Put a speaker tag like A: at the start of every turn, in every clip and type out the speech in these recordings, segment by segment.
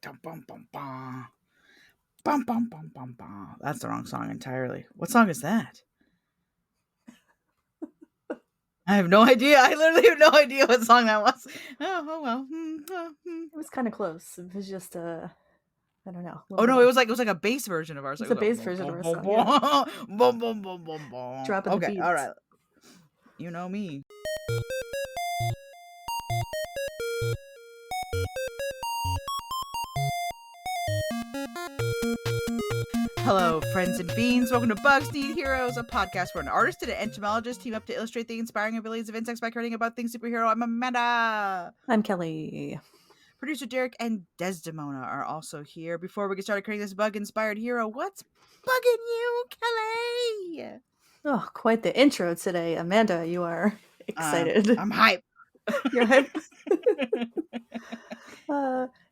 A: Dum, bum, bum, bum. Bum, bum, bum, bum, bum. That's the wrong song entirely. What song is that? I have no idea. I literally have no idea what song that was. Oh well.
B: It was kind of close. It was just I don't know.
A: Oh no, it was like a bass version of our song.
B: It's a
A: It was
B: bass
A: like
B: version of
A: boom,
B: our
A: boom,
B: song. Yeah.
A: boom, boom, boom, boom, boom, boom.
B: Dropping the
A: Okay, all
B: beats.
A: right. You know me. Hello, friends and fiends. Welcome to Bugs Need Heroes, a podcast where an artist and an entomologist team up to illustrate the inspiring abilities of insects by creating about things superhero. I'm Amanda.
B: I'm Kelly.
A: Producer Derek and Desdemona are also here. Before we get started creating this bug-inspired hero, what's bugging you, Kelly?
B: Oh, quite the intro today. Amanda, you are excited.
A: I'm hyped.
B: You're hyped.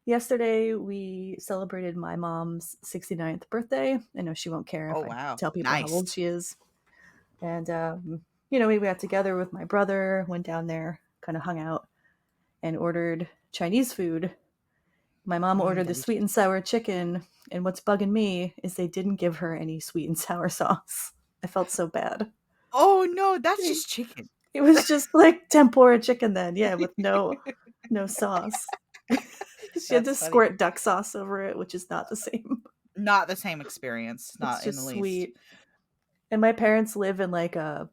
B: Yesterday, we celebrated my mom's 69th birthday. I know she won't care if
A: Oh,
B: I
A: wow.
B: tell people
A: Nice.
B: how old she is. And, we got together with my brother, went down there, kind of hung out, and ordered Chinese food. My mom ordered the sweet and sour chicken, and what's bugging me is they didn't give her any sweet and sour sauce. I felt so bad.
A: Oh, no, that's just chicken.
B: It was just like tempura chicken then, yeah, with no sauce. She had to squirt duck sauce over it, which is not the same.
A: Not the same experience. Not
B: It's
A: in
B: just
A: the
B: sweet.
A: least.
B: And my parents live in like a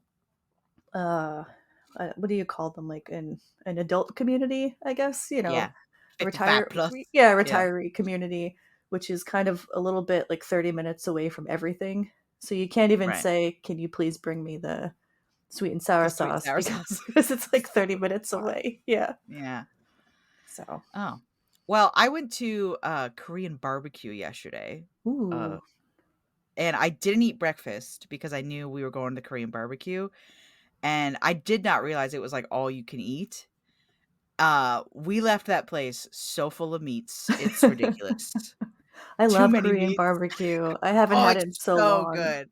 B: what do you call them? Like an adult community, I guess.
A: Yeah. 55 plus.
B: Retiree community, which is kind of a little bit like 30 minutes away from everything. So you can't even say, "Can you please bring me the sweet and sour sauce?" Because it's like 30 minutes away. Yeah.
A: Yeah.
B: So.
A: Oh. Well, I went to Korean barbecue yesterday.
B: Ooh.
A: And I didn't eat breakfast because I knew we were going to the Korean barbecue. And I did not realize it was like all you can eat. We left that place so full of meats. It's ridiculous.
B: I love
A: many
B: Korean
A: meats.
B: barbecue. I haven't had it in so long.
A: Good.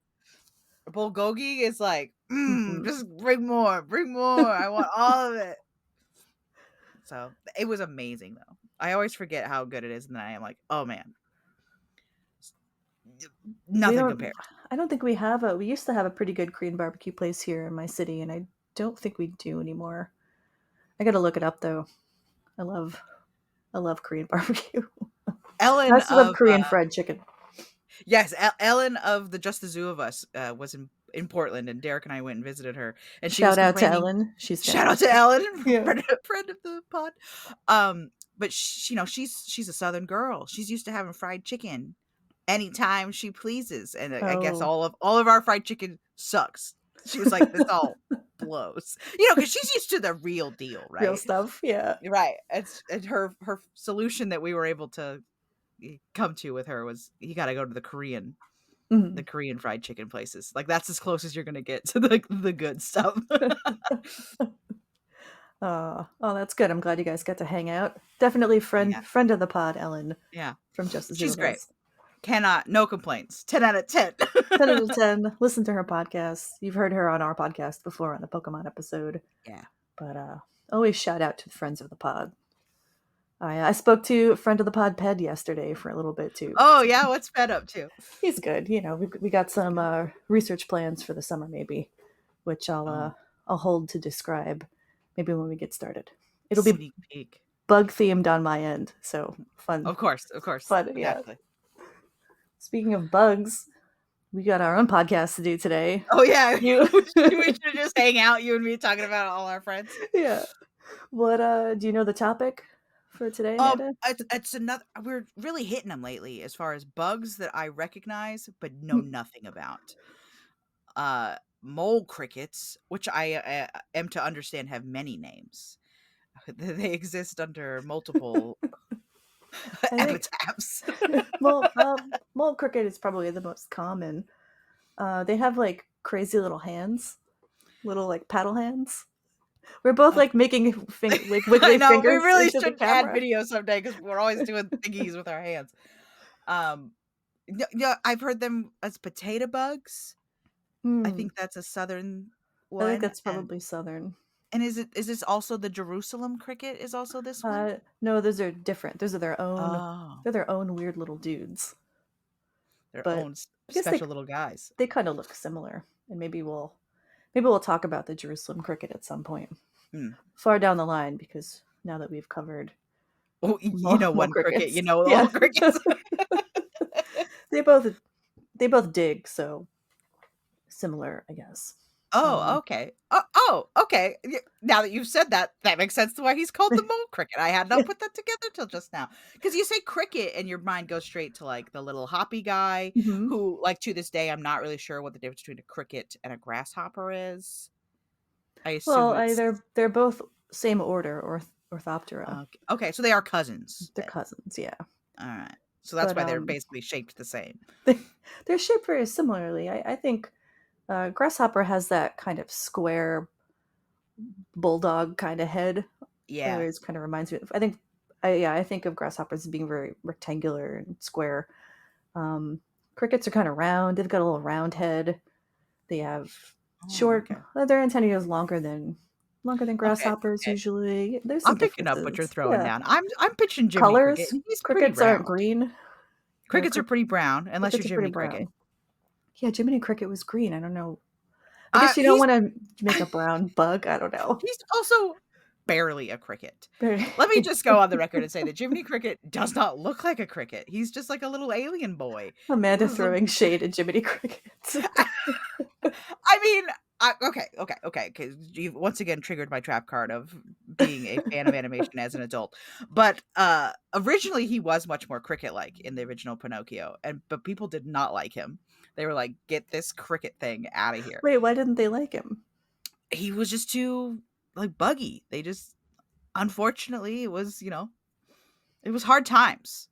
A: Bulgogi is like,
B: Mhm.
A: just bring more. I want all of it. So it was amazing though. I always forget how good it is, and then I am like, oh man. Nothing compares.
B: I don't think we have we used to have a pretty good Korean barbecue place here in my city, and I don't think we do anymore. I gotta look it up though. I love Korean barbecue.
A: Ellen
B: I also love Korean fried chicken.
A: Yes, Ellen of the Just the Zoo of Us was in Portland, and Derek and I went and visited her. And she was
B: Shout out to Ellen.
A: Shout out to Ellen,
B: Yeah.
A: friend of the pod. But she's a Southern girl. She's used to having fried chicken anytime she pleases, and I guess all of our fried chicken sucks. She was like, "This all blows," because she's used to the real deal, right?
B: Real stuff, yeah.
A: Right. And her solution that we were able to come to with her was, you got to go to the Korean fried chicken places. Like, that's as close as you're gonna get to the good stuff.
B: Oh, that's good. I'm glad you guys got to hang out. Definitely friend of the pod, Ellen.
A: Yeah,
B: from Just the Zoo.
A: She's great. No complaints. 10 out of 10.
B: 10 out of 10. Listen to her podcast. You've heard her on our podcast before on the Pokemon episode.
A: Yeah.
B: But always shout out to the friends of the pod. I spoke to a friend of the pod, Ped, yesterday for a little bit too.
A: Oh yeah, what's Ped up to?
B: He's good. We got some research plans for the summer, maybe, which I'll hold to describe maybe when we get started. It'll be
A: peek.
B: Bug themed on my end, so fun.
A: Of course.
B: Fun, yeah. Speaking of bugs, we got our own podcast to do today.
A: Oh yeah, we should just hang out, you and me, talking about all our friends.
B: Yeah. What do you know the topic for today, Amanda?
A: It's another. We're really hitting them lately as far as bugs that I recognize but know nothing about. Mole crickets, which I am to understand have many names. They exist under multiple epitaphs.
B: Mole cricket is probably the most common. They have like crazy little hands, little like paddle hands. We're both like making wiggly fingers.
A: We really
B: into
A: should add video someday because we're always doing thingies with our hands. Yeah, I've heard them as potato bugs. I think that's a southern one.
B: I think that's probably southern.
A: And is this also the Jerusalem cricket? Is also this one?
B: No, those are different. Those are their own.
A: Oh,
B: They're their own weird little dudes.
A: their
B: But
A: own
B: I guess they
A: special little guys.
B: they kind of look similar, and maybe we'll talk about the Jerusalem cricket at some point
A: Hmm.
B: far down the line, because now that we've covered
A: Oh, you know
B: more
A: one cricket.
B: crickets,
A: You know
B: yeah,
A: all crickets.
B: they both dig, so similar, I guess.
A: Oh, okay. Oh, okay. Now that you've said that, that makes sense to why he's called the mole cricket. I had not put that together till just now. Because you say cricket and your mind goes straight to like the little hoppy guy
B: Mhm.
A: who, like, to this day, I'm not really sure what the difference between a cricket and a grasshopper is. I
B: Well,
A: assume it's
B: they're both same order, Orthoptera.
A: okay, so they are cousins
B: They're
A: then.
B: cousins, yeah.
A: All right. So that's
B: But
A: why they're basically shaped the same.
B: they're shaped very similarly. I think grasshopper has that kind of square bulldog kind of head. It
A: Yeah.
B: always kind of reminds me of. I think of grasshoppers as being very rectangular and square. Um, Crickets are kind of round. They've got a little round head. They have
A: Oh,
B: short.
A: okay.
B: Their antennae is longer than
A: Okay.
B: grasshoppers
A: Okay.
B: usually. There's some
A: I'm picking up what you're
B: differences.
A: throwing
B: Yeah,
A: down. I'm pitching Jiminy Cricket,
B: colors.
A: and he's pretty
B: Crickets aren't
A: round.
B: green.
A: Crickets are pretty brown, unless you're
B: Crickets are pretty
A: Jiminy Cricket.
B: brown. Yeah, Jiminy Cricket was green. I don't know. I guess you don't
A: He's
B: want to make a brown bug. I don't know.
A: he's also barely a cricket. Let me just go on the record and say that Jiminy Cricket does not look like a cricket. He's just like a little alien boy.
B: Amanda
A: Who's a
B: throwing shade at Jiminy Cricket.
A: I mean, okay, because you've once again triggered my trap card of being a fan of animation as an adult. But originally he was much more cricket-like in the original Pinocchio, but people did not like him. They were like, "Get this cricket thing out of here."
B: Wait, why didn't they like him?
A: He was just too like buggy. They just unfortunately it was, it was hard times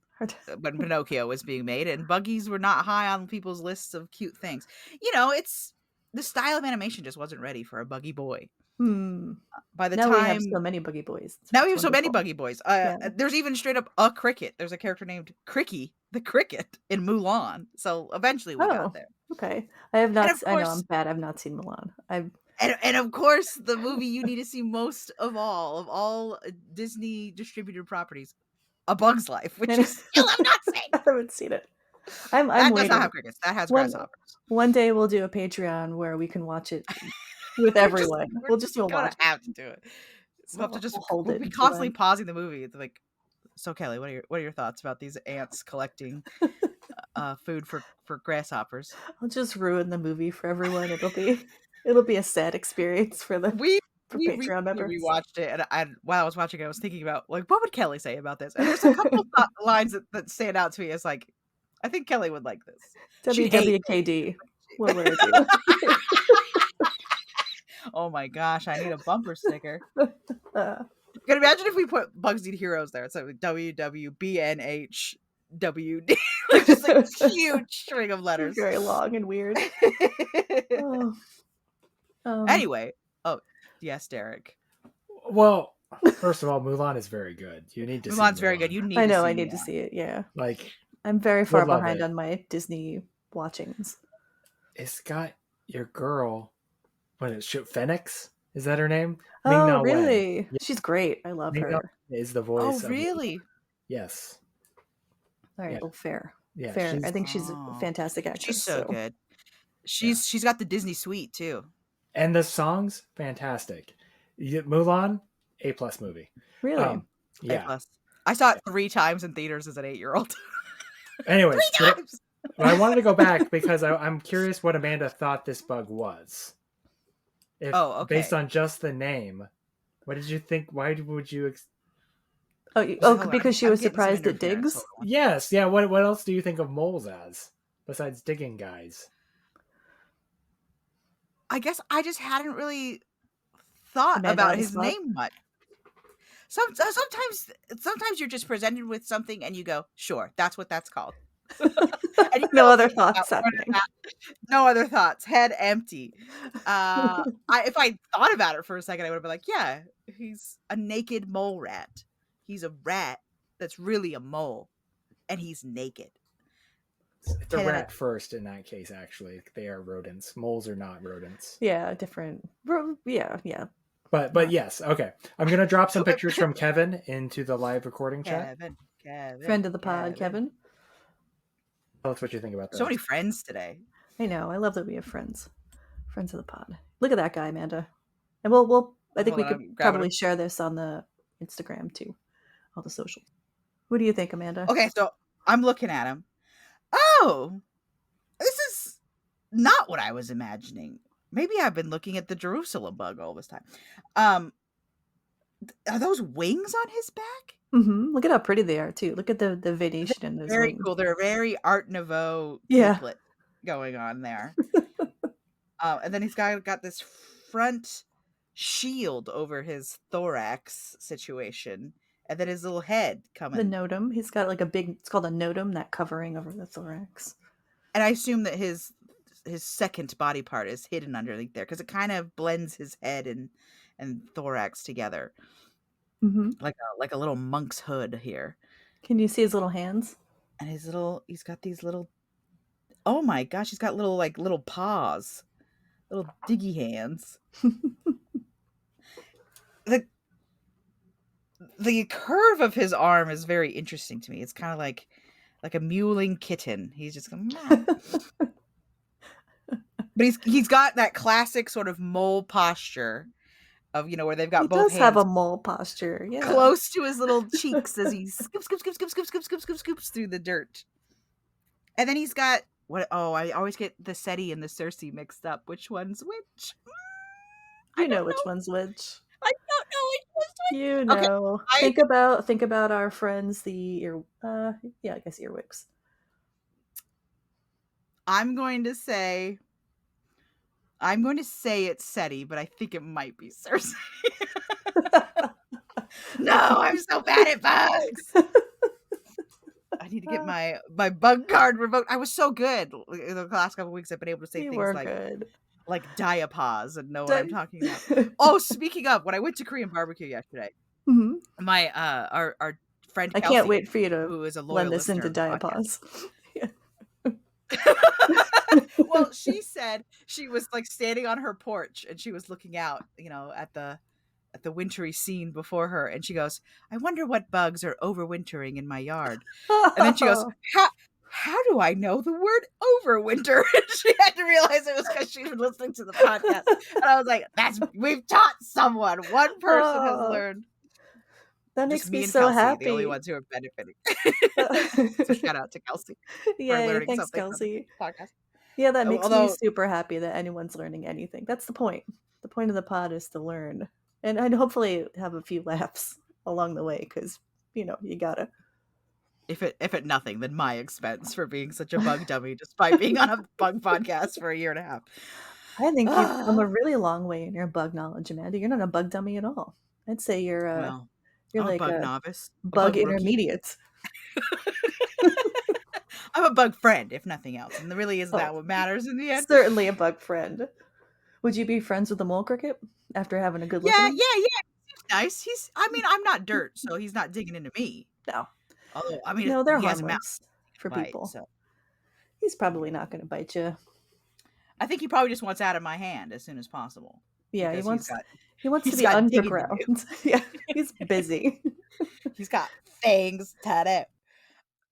A: when Pinocchio was being made, and buggies were not high on people's lists of cute things. It's the style of animation just wasn't ready for a buggy boy.
B: Hmm.
A: By the
B: Now we have
A: time
B: so many buggy boys.
A: now we
B: It's
A: have so many
B: wonderful.
A: buggy boys.
B: Yeah.
A: There's even straight up a cricket. There's a character named Cricky the Cricket in Mulan. So eventually we got
B: Oh,
A: there.
B: okay. I have
A: And
B: not.
A: of
B: I know I'm
A: course,
B: bad. I've not seen Milan. I've.
A: and of course, the movie you need to see most of all Disney distributed properties, A Bug's Life, which you still have not seen.
B: I haven't seen it. I'm
A: That does not
B: waiting.
A: have crickets. That has
B: One
A: grasshoppers.
B: one day we'll do a Patreon where we can watch it with everyone.
A: We're
B: We'll
A: just
B: just do a
A: gonna
B: watch.
A: have to do it.
B: So
A: We'll have to
B: we'll
A: just
B: hold
A: we'll
B: it
A: be
B: until
A: constantly
B: then.
A: pausing the movie. It's like, so Kelly, what are your thoughts about these ants collecting food for grasshoppers?
B: I'll just ruin the movie for everyone. It'll be a sad experience for
A: We
B: Patreon
A: recently
B: members.
A: rewatched it, and while I was watching it, I was thinking about like what would Kelly say about this? And there's a couple lines that stand out to me as like, I think Kelly would like this. She'd hate
B: WWKD. What would I do?
A: Oh my gosh, I need a bumper sticker.
B: Uh,
A: Can you imagine if we put Bugs Need Heroes there? It's like WWBNHWD. Like just like huge string of letters.
B: very long and weird. Oh.
A: Anyway, oh yes, Derek.
C: Well, first of all, Mulan is very good. You need to see
A: Mulan's very
C: Mulan.
A: good. You need
B: I
A: to
B: know.
A: see
B: I need to
A: Mulan.
B: see it. Yeah.
C: Like,
B: I'm very far
C: would love
B: behind
C: it.
B: on my Disney watchings.
C: It's got your girl. What is it? Phoenix? Is that her name?
B: Oh,
C: Ming-Na Wen.
B: really?
C: Yeah.
B: She's great. I love
C: Ming-Na
B: her.
C: Wen is the
A: Oh
C: voice.
A: really?
C: Yes.
B: All right.
C: Yeah.
B: Well, fair.
C: Yeah.
B: Fair. I think she's a
A: Oh,
B: fantastic actress.
A: she's so good. She's got the Disney suite too.
C: And the songs, fantastic. Mulan, A+ movie.
B: Really?
C: Yeah.
A: A+. I saw it 3 times in theaters as an 8-year-old.
C: Anyways,
A: 3 times.
C: but I wanted to go back because I'm curious what Amanda thought this bug was.
A: Okay.
C: Based on just the name, what did you think? Why would you?
B: Because she
A: I'm
B: was
A: getting some
B: surprised at
A: interference.
B: Diggs.
A: Hold on.
C: Yes, yeah. What else do you think of moles as besides digging guys?
A: I guess I just hadn't really thought
B: Amanda
A: about
B: on the
A: his
B: spot?
A: name much. Sometimes you're just presented with something and you go, sure, that's what that's called. And you
B: No
A: don't
B: other
A: think about
B: thoughts
A: what
B: happening.
A: no other thoughts. Head empty. If I thought about it for a second, I would have been like, yeah, he's a naked mole rat. He's a rat that's really a mole, and he's naked.
C: It's a rat first in that case. Actually, they are rodents. Moles are not rodents.
B: Yeah, different. Yeah.
C: But yes, okay. I'm gonna drop some pictures from Kevin into the live recording chat.
A: Kevin,
B: friend of the pod, Kevin.
C: Tell us what you think about that.
A: So many friends today.
B: I know. I love that we have friends of the pod. Look at that guy, Amanda. And we'll. I think we could probably share this on the Instagram too, all the socials. What do you think, Amanda?
A: Okay, so I'm looking at him. Oh, this is not what I was imagining. Maybe I've been looking at the Jerusalem bug all this time. Are those wings on his back?
B: Mm-hmm. Look at how pretty they are too. Look at the venation in those
A: very
B: wings.
A: Cool. They're very Art Nouveau
B: Yeah.
A: template going on there. And then he's got this front shield over his thorax situation, and then his little head coming.
B: The notum. He's got like a big. It's called a notum, that covering over the thorax.
A: And I assume that his second body part is hidden underneath there because it kind of blends his head and thorax together, like a little monk's hood here.
B: Can you see his little hands?
A: And he's got these little. Oh my gosh, he's got little paws, little diggy hands. The curve of his arm is very interesting to me. It's kind of like a mewling kitten. He's just going. But he's got that classic sort of mole posture of, where they've got both hands.
B: He does have a mole posture, yeah.
A: Close to his little cheeks as he scoops through the dirt. And then he's got I always get the SETI and the Cersei mixed up. Which one's which?
B: You know which one's which.
A: I don't know which one's which.
B: You know.
A: Okay.
B: Think about our friends, the earwigs.
A: I'm going to say it's SETI, but I think it might be Cersei. No, I'm so bad at bugs. I need to get my bug card revoked. I was so good the last couple of weeks. I've been able to say things like diapause and know what I'm talking about. Oh, speaking of, when I went to Korean barbecue yesterday, my our friend Chelsey,
B: I can't wait for you to
A: who is a loyal
B: blend this into diapause.
A: Well, she said she was standing on her porch and she was looking out, at the wintry scene before her, and she goes, "I wonder what bugs are overwintering in my yard." And then she goes, How do I know the word overwinter? She had to realize it was because she was listening to the podcast. And I was like, we've taught someone. One person has learned.
B: That makes me so happy.
A: The only ones who are benefiting. So shout out to Chelsey.
B: Yeah, thanks, Chelsey. Podcast. Yeah, that makes me super happy that anyone's learning anything. That's the point. The point of the pod is to learn. And hopefully have a few laughs along the way, because, you gotta.
A: If it nothing, then my expense for being such a bug dummy despite being on a bug podcast for a year and a half.
B: I think you've come a really long way in your bug knowledge, Amanda. You're not a bug dummy at all. I'd say you're like
A: a bug novice.
B: Bug intermediate.
A: I'm a bug friend, if nothing else. And really isn't that what matters in the end?
B: Certainly a bug friend. Would you be friends with the mole cricket after having a good look at him?
A: Yeah. He's nice. I'm not dirt, so he's not digging into me.
B: No.
A: Although,
B: they're harmless for people.
A: So.
B: He's probably not going to bite you.
A: I think he probably just wants out of my hand as soon as possible.
B: Yeah, he wants to be underground. Yeah, he's busy.
A: He's got fangs tattooed.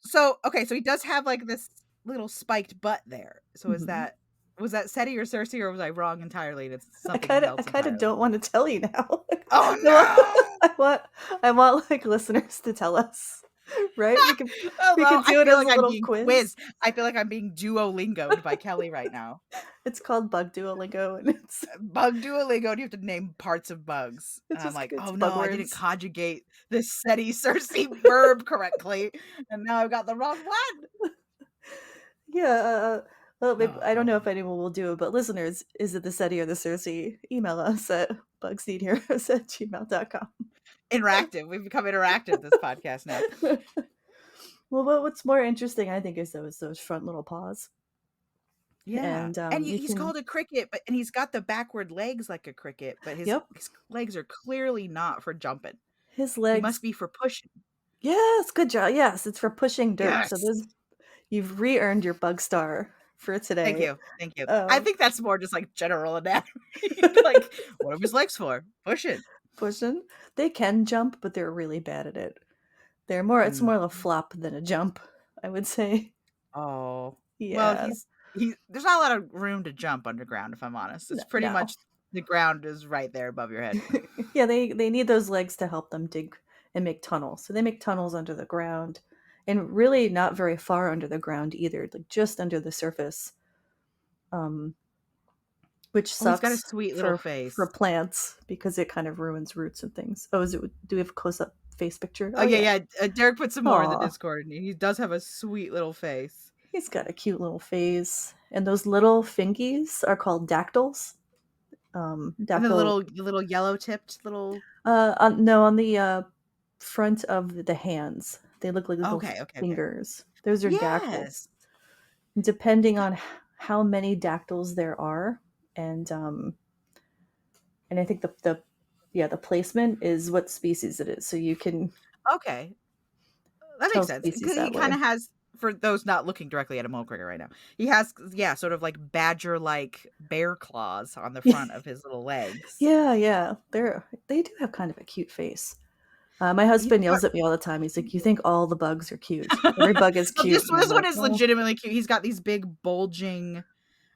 A: So he does have this little spiked butt there. So was that SETI or Cersei, or was I wrong entirely? It's something else.
B: I kind of don't want to tell you now.
A: Oh no!
B: I want listeners to tell us. Right? We can do it as a little quiz.
A: I feel like I'm being Duolingoed by Kelly right now.
B: It's called Bug Duolingo, and it's
A: Bug Duolingo, and you have to name parts of bugs. And I'm like, oh no, I didn't conjugate this SETI Cersei verb correctly, and now I've got the wrong one.
B: Yeah. Well, maybe, I don't know if anyone will do it, but listeners, is it the SETI or the Cersei? Email us at BugsNeedHeroes@gmail.com.
A: Interactive. We've become interactive, this podcast now.
B: Well, but what's more interesting, I think, is those front little paws.
A: Yeah, and he's called a cricket, and he's got the backward legs like a cricket, but his legs are clearly not for jumping.
B: His legs
A: must be for pushing.
B: Yes, good job. Yes, it's for pushing dirt. Yes. So you've re-earned your bug star for today.
A: Thank you. Thank you. I think that's more just like general anatomy. Like, what are his legs for? Pushing.
B: Pushing. They can jump, but they're really bad at it. They're more. It's more of a flop than a jump, I would say.
A: Oh.
B: Yeah.
A: Well, there's not a lot of room to jump underground, if I'm honest. It's pretty much the ground is right there above your head.
B: Yeah, they need those legs to help them dig and make tunnels. So they make tunnels under the ground, and really not very far under the ground either, like just under the surface. Which sucks.
A: He's got a sweet little face
B: for plants because it kind of ruins roots and things. Oh, do we have a close-up face picture?
A: Oh yeah. Derek put some more in the Discord, and he does have a sweet little face.
B: He's got a cute little face, and those little fingies are called dactyls.
A: And the little yellow tipped little.
B: No, on the front of the hands, they look like little fingers. Okay. Those are dactyls. Depending on how many dactyls there are, and I think the placement is what species it is. So you can
A: that makes sense because he kind of has. For those not looking directly at a mole cricket right now, he has sort of like badger like bear claws on the front of his little legs.
B: Yeah, they do have kind of a cute face. My husband yells at me all the time. He's like, "You think all the bugs are cute? Every bug is cute."
A: This one is legitimately cute. He's got these big bulging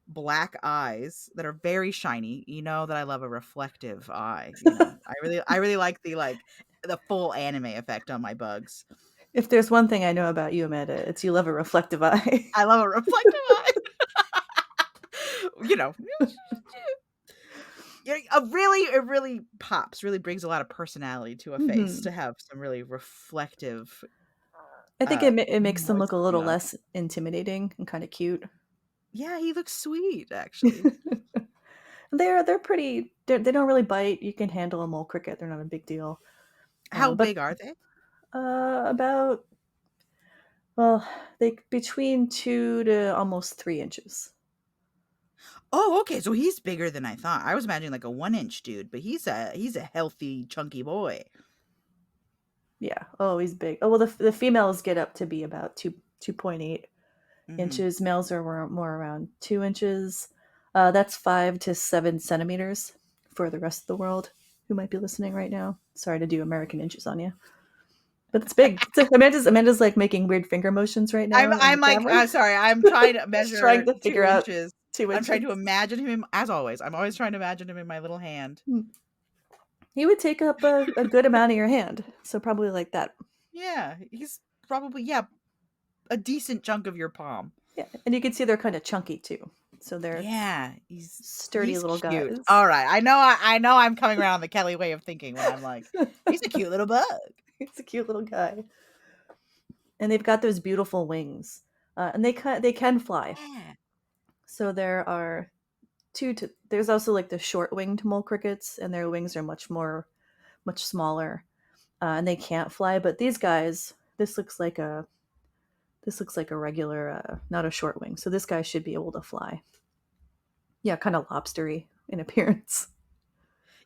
A: black eyes that are very shiny. You know that I love a reflective eye. I really like the full anime effect on my bugs.
B: If there's one thing I know about you, Amanda, it's you love a reflective eye.
A: I love a reflective eye. It really pops, really brings a lot of personality to a face to have some really reflective.
B: I think it makes them look a little less intimidating and kind of cute.
A: Yeah, he looks sweet, actually.
B: They're pretty. They don't really bite. You can handle a mole cricket. They're not a big deal.
A: How big are they?
B: About between 2 to almost 3 inches.
A: Oh, okay. So he's bigger than I thought. I was imagining like a 1-inch dude, but he's a healthy, chunky boy.
B: Yeah. Oh, he's big. Oh, well, the females get up to be about 2.8 inches. Males are more around 2 inches. That's 5 to 7 centimeters for the rest of the world who might be listening right now. Sorry to do American inches on you. But it's big. Amanda's like making weird finger motions right now.
A: I'm like, sorry, I'm trying to measure.
B: Trying to figure out 2 inches.
A: I'm trying to imagine him, as always. I'm always trying to imagine him in my little hand.
B: He would take up a good amount of your hand, so probably like that.
A: Yeah, he's probably a decent chunk of your palm.
B: Yeah, and you can see they're kind of chunky too. So they're
A: he's
B: sturdy little
A: cute.
B: guys.
A: All right, I know I'm coming around the Kelly way of thinking when I'm like, he's a cute little bug.
B: He's a cute little guy. And they've got those beautiful wings. And they can fly. Yeah. So there are there's also like the short-winged mole crickets, and their wings are much smaller. And they can't fly, but these guys, this looks like a regular, not a short wing. So this guy should be able to fly. Yeah, kind of lobstery in appearance.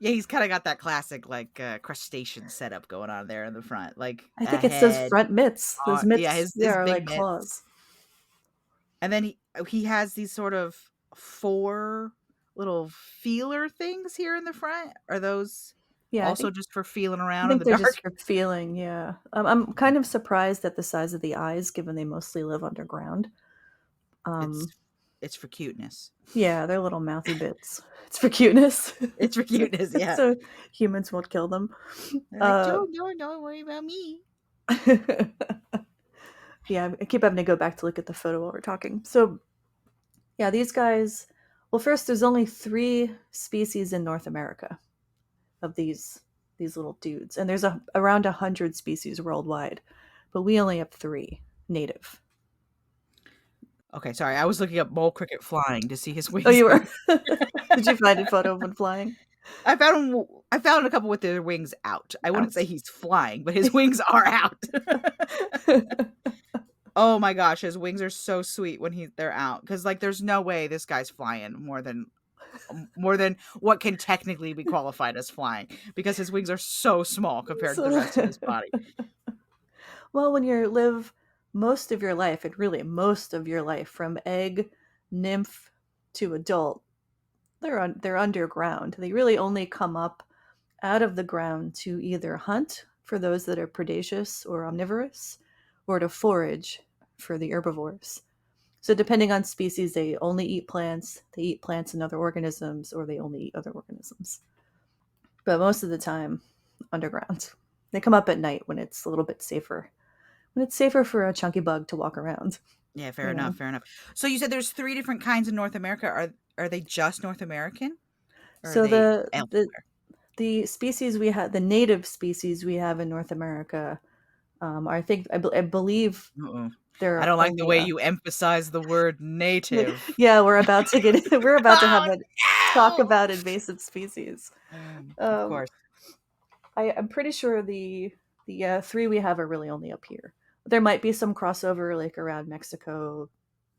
A: Yeah, he's kind of got that classic like crustacean setup going on there in the front. Like
B: I think it's those front mitts. Those mitts,
A: his
B: are
A: big
B: like
A: mitts.
B: claws.
A: And then he has these sort of 4 little feeler things here in the front. Are those also just for feeling around in the dark?
B: Just for feeling, yeah. I'm kind of surprised at the size of the eyes, given they mostly live underground.
A: It's for cuteness.
B: Yeah, they're little mouthy bits. It's for cuteness.
A: It's for cuteness, yeah.
B: So humans won't kill them.
A: Like, don't worry about me.
B: Yeah, I keep having to go back to look at the photo while we're talking. So, yeah, these guys. Well, first, there's only 3 species in North America of these little dudes, and there's around 100 species worldwide, but we only have 3 native.
A: Okay, sorry. I was looking up mole cricket flying to see his wings.
B: Oh, you were? Did you find a photo of one flying?
A: I found a couple with their wings out. I wouldn't say he's flying, but his wings are out. Oh my gosh, his wings are so sweet when they're out, because like there's no way this guy's flying more than what can technically be qualified as flying, because his wings are so small compared to the rest of his body.
B: Well, when you live most of your life, and really most of your life, from egg nymph to adult, they're underground. They really only come up out of the ground to either hunt for those that are predaceous or omnivorous, or to forage for the herbivores. So depending on species, they only eat plants, they eat plants and other organisms, or they only eat other organisms. But most of the time, underground. They come up at night when it's a little bit safer. When it's safer for a chunky bug to walk around.
A: Yeah, fair enough. So you said there's 3 different kinds in North America. Are they just North American? Or
B: So
A: are they elsewhere?
B: the species we have, the native species we have in North America, I believe
A: Uh-oh.
B: there
A: I
B: are
A: don't like the way
B: only
A: you emphasize the word native.
B: yeah, we're about to have
A: Oh,
B: a talk
A: no!
B: about invasive species.
A: Of course.
B: I'm pretty sure the 3 we have are really only up here. There might be some crossover like around Mexico,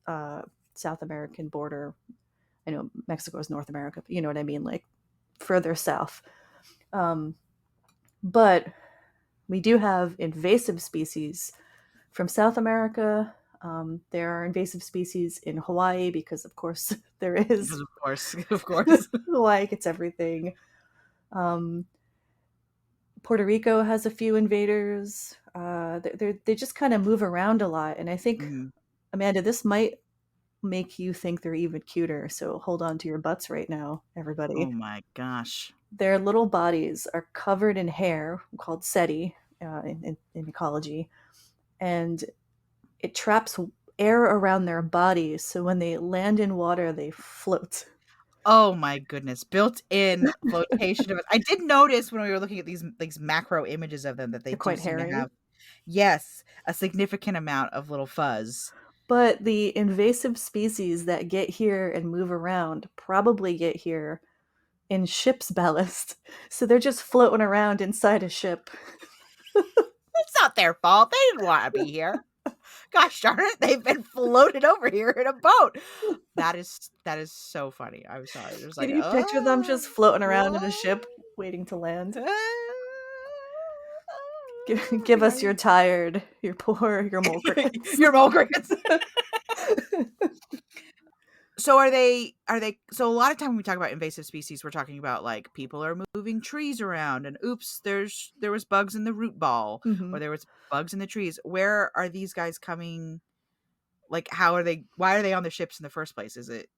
B: South American border. I know Mexico is North America, but you know what I mean, like further south. But we do have invasive species from South America. There are invasive species in Hawaii because, of course, there is.
A: Of course, of course.
B: Hawaii gets everything. Puerto Rico has a few invaders. They just kind of move around a lot, and I think, Amanda, this might make you think they're even cuter. So hold on to your butts right now, everybody.
A: Oh my gosh.
B: Their little bodies are covered in hair called setae in ecology, and it traps air around their bodies. So when they land in water, they float.
A: Oh my goodness. Built-in flotation of it. I did notice when we were looking at these macro images of them that they
B: They're
A: do
B: quite
A: seem to
B: hairy.
A: have, yes, a significant amount of little fuzz.
B: But the invasive species that get here and move around probably get here in ship's ballast. So they're just floating around inside a ship.
A: It's not their fault. They didn't want to be here. Gosh darn it, they've been floated over here in a boat. That is so funny. I'm sorry. There's
B: Can you picture them just floating around in a ship waiting to land? Give us your mole crickets.
A: Your mole crickets. So are they so a lot of time when we talk about invasive species, we're talking about like people are moving trees around and oops, there was bugs in the root ball, or there was bugs in the trees. Where are these guys coming? Like why are they on the ships in the first place? Is it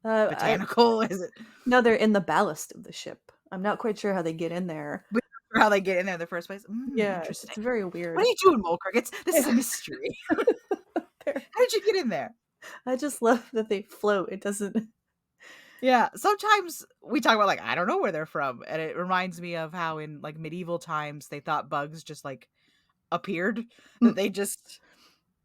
A: botanical? Is it?
B: No, they're in the ballast of the ship. I'm not quite sure how they get in there.
A: How they get in there in the first place?
B: Yeah,
A: interesting.
B: it's very weird.
A: What are you doing, mole crickets? This is a mystery. How did you get in there?
B: I just love that they float. It doesn't.
A: Yeah, sometimes we talk about like I don't know where they're from, and it reminds me of how in like medieval times they thought bugs just like appeared, that they just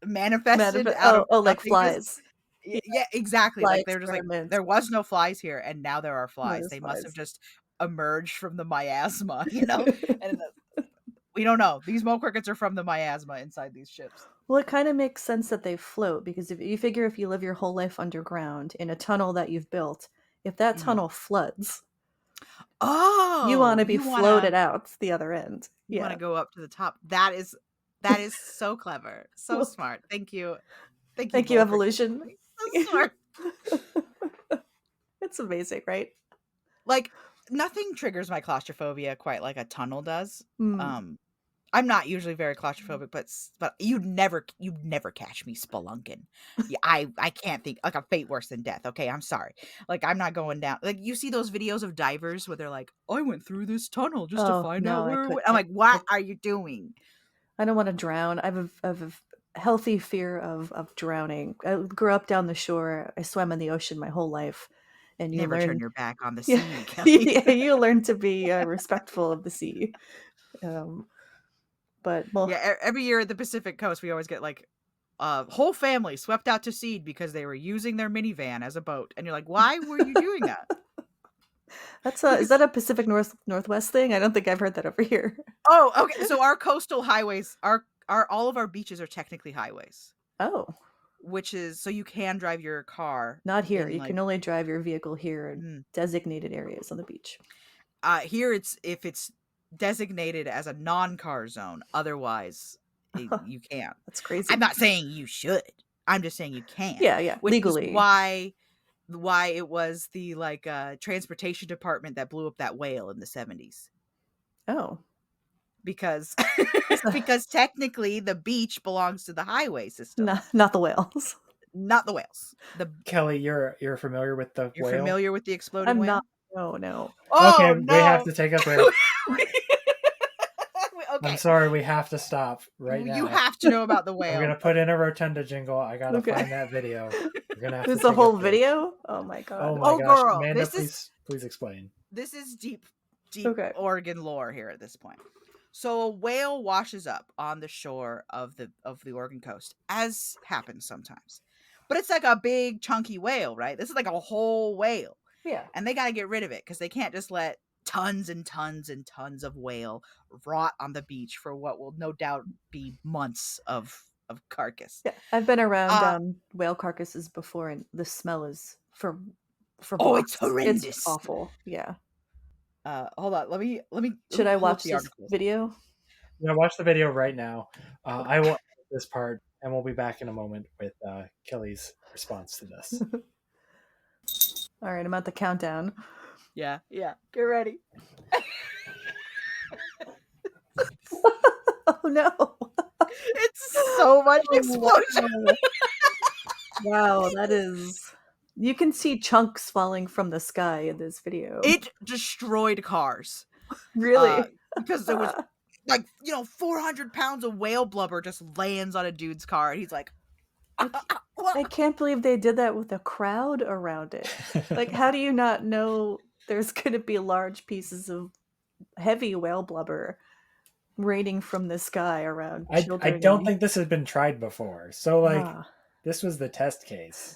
A: manifested out of
B: like flies.
A: Yeah, exactly. Like they're just like there
B: was
A: was no flies here, and now there are flies. They must have just emerged from the miasma, and we don't know. These mole crickets are from the miasma inside these ships.
B: Well, it kind of makes sense that they float because if you figure if you live your whole life underground in a tunnel that you've built, if that tunnel floods, you want to be floated out the other end.
A: You want to go up to the top. That is so clever, so smart. Thank you,
B: evolution.
A: So smart.
B: It's amazing, right?
A: Like nothing triggers my claustrophobia quite like a tunnel does. I'm not usually very claustrophobic, but you'd never catch me spelunking. Yeah, I can't think like a fate worse than death. Okay, I'm sorry. Like I'm not going down. Like you see those videos of divers where they're like, I went through this tunnel just to find out where. I'm like, what are you doing?
B: I don't want to drown. I have a healthy fear of drowning. I grew up down the shore. I swam in the ocean my whole life. And you
A: never
B: learn,
A: turn your back on the sea, Kelly.
B: Yeah, you learn to be respectful of the sea. But
A: yeah, every year at the Pacific Coast, we always get like whole family swept out to sea because they were using their minivan as a boat, and you're like, why were you doing that?
B: Is that a Pacific Northwest thing? I don't think I've heard that over here.
A: Oh, okay. So our coastal highways, all of our beaches are technically highways.
B: Oh.
A: Which is so you can drive your car.
B: Not here. You can only drive your vehicle here in designated areas on the beach.
A: Here if it's designated as a non-car zone. Otherwise, you can't.
B: That's crazy.
A: I'm not saying you should. I'm just saying you can.
B: Yeah,
A: which
B: legally.
A: is why it was the like transportation department that blew up that whale in the 70s.
B: Oh.
A: Because technically the beach belongs to the highway system.
B: Not the whales.
A: Not the whales.
C: Kelly, you're familiar with the
A: You're
C: whale?
A: familiar with the exploding whale?
B: No.
A: Oh,
C: okay,
A: no.
C: We have to take a break.
A: Okay.
C: I'm sorry, we have to stop right now.
A: You have to know about the whale.
C: I'm gonna put in a rotunda jingle. I gotta find that video. We're gonna have
B: There's
C: to
B: a
C: take
B: whole
C: a break.
B: video? Oh my god.
C: Oh my gosh.
A: Girl,
C: Amanda, please explain.
A: This is deep
B: Okay.
A: Oregon lore here at this point. So a whale washes up on the shore of the Oregon coast, as happens sometimes. But it's like a big chunky whale, right? This is like a whole whale.
B: Yeah.
A: And they got to get rid of it because they can't just let tons and tons and tons of whale rot on the beach for what will no doubt be months of carcass.
B: Yeah, I've been around whale carcasses before, and the smell is for
A: oh, it's horrendous.
B: It's awful. Yeah.
A: Hold on. Let me.
B: Should I watch this video?
C: Yeah, watch the video right now. I will edit this part, and we'll be back in a moment with Kelly's response to this.
B: All right, I'm at the countdown.
A: Yeah. Get ready.
B: Oh no!
A: It's so much explosion.
B: Wow, that is. You can see chunks falling from the sky in this video.
A: It destroyed cars.
B: Really?
A: Because there was 400 pounds of whale blubber just lands on a dude's car, and he's like,
B: I can't believe they did that with a crowd around it. Like, how do you not know there's going to be large pieces of heavy whale blubber raining from the sky around children?
C: I don't think this has been tried before. So, this was the test case.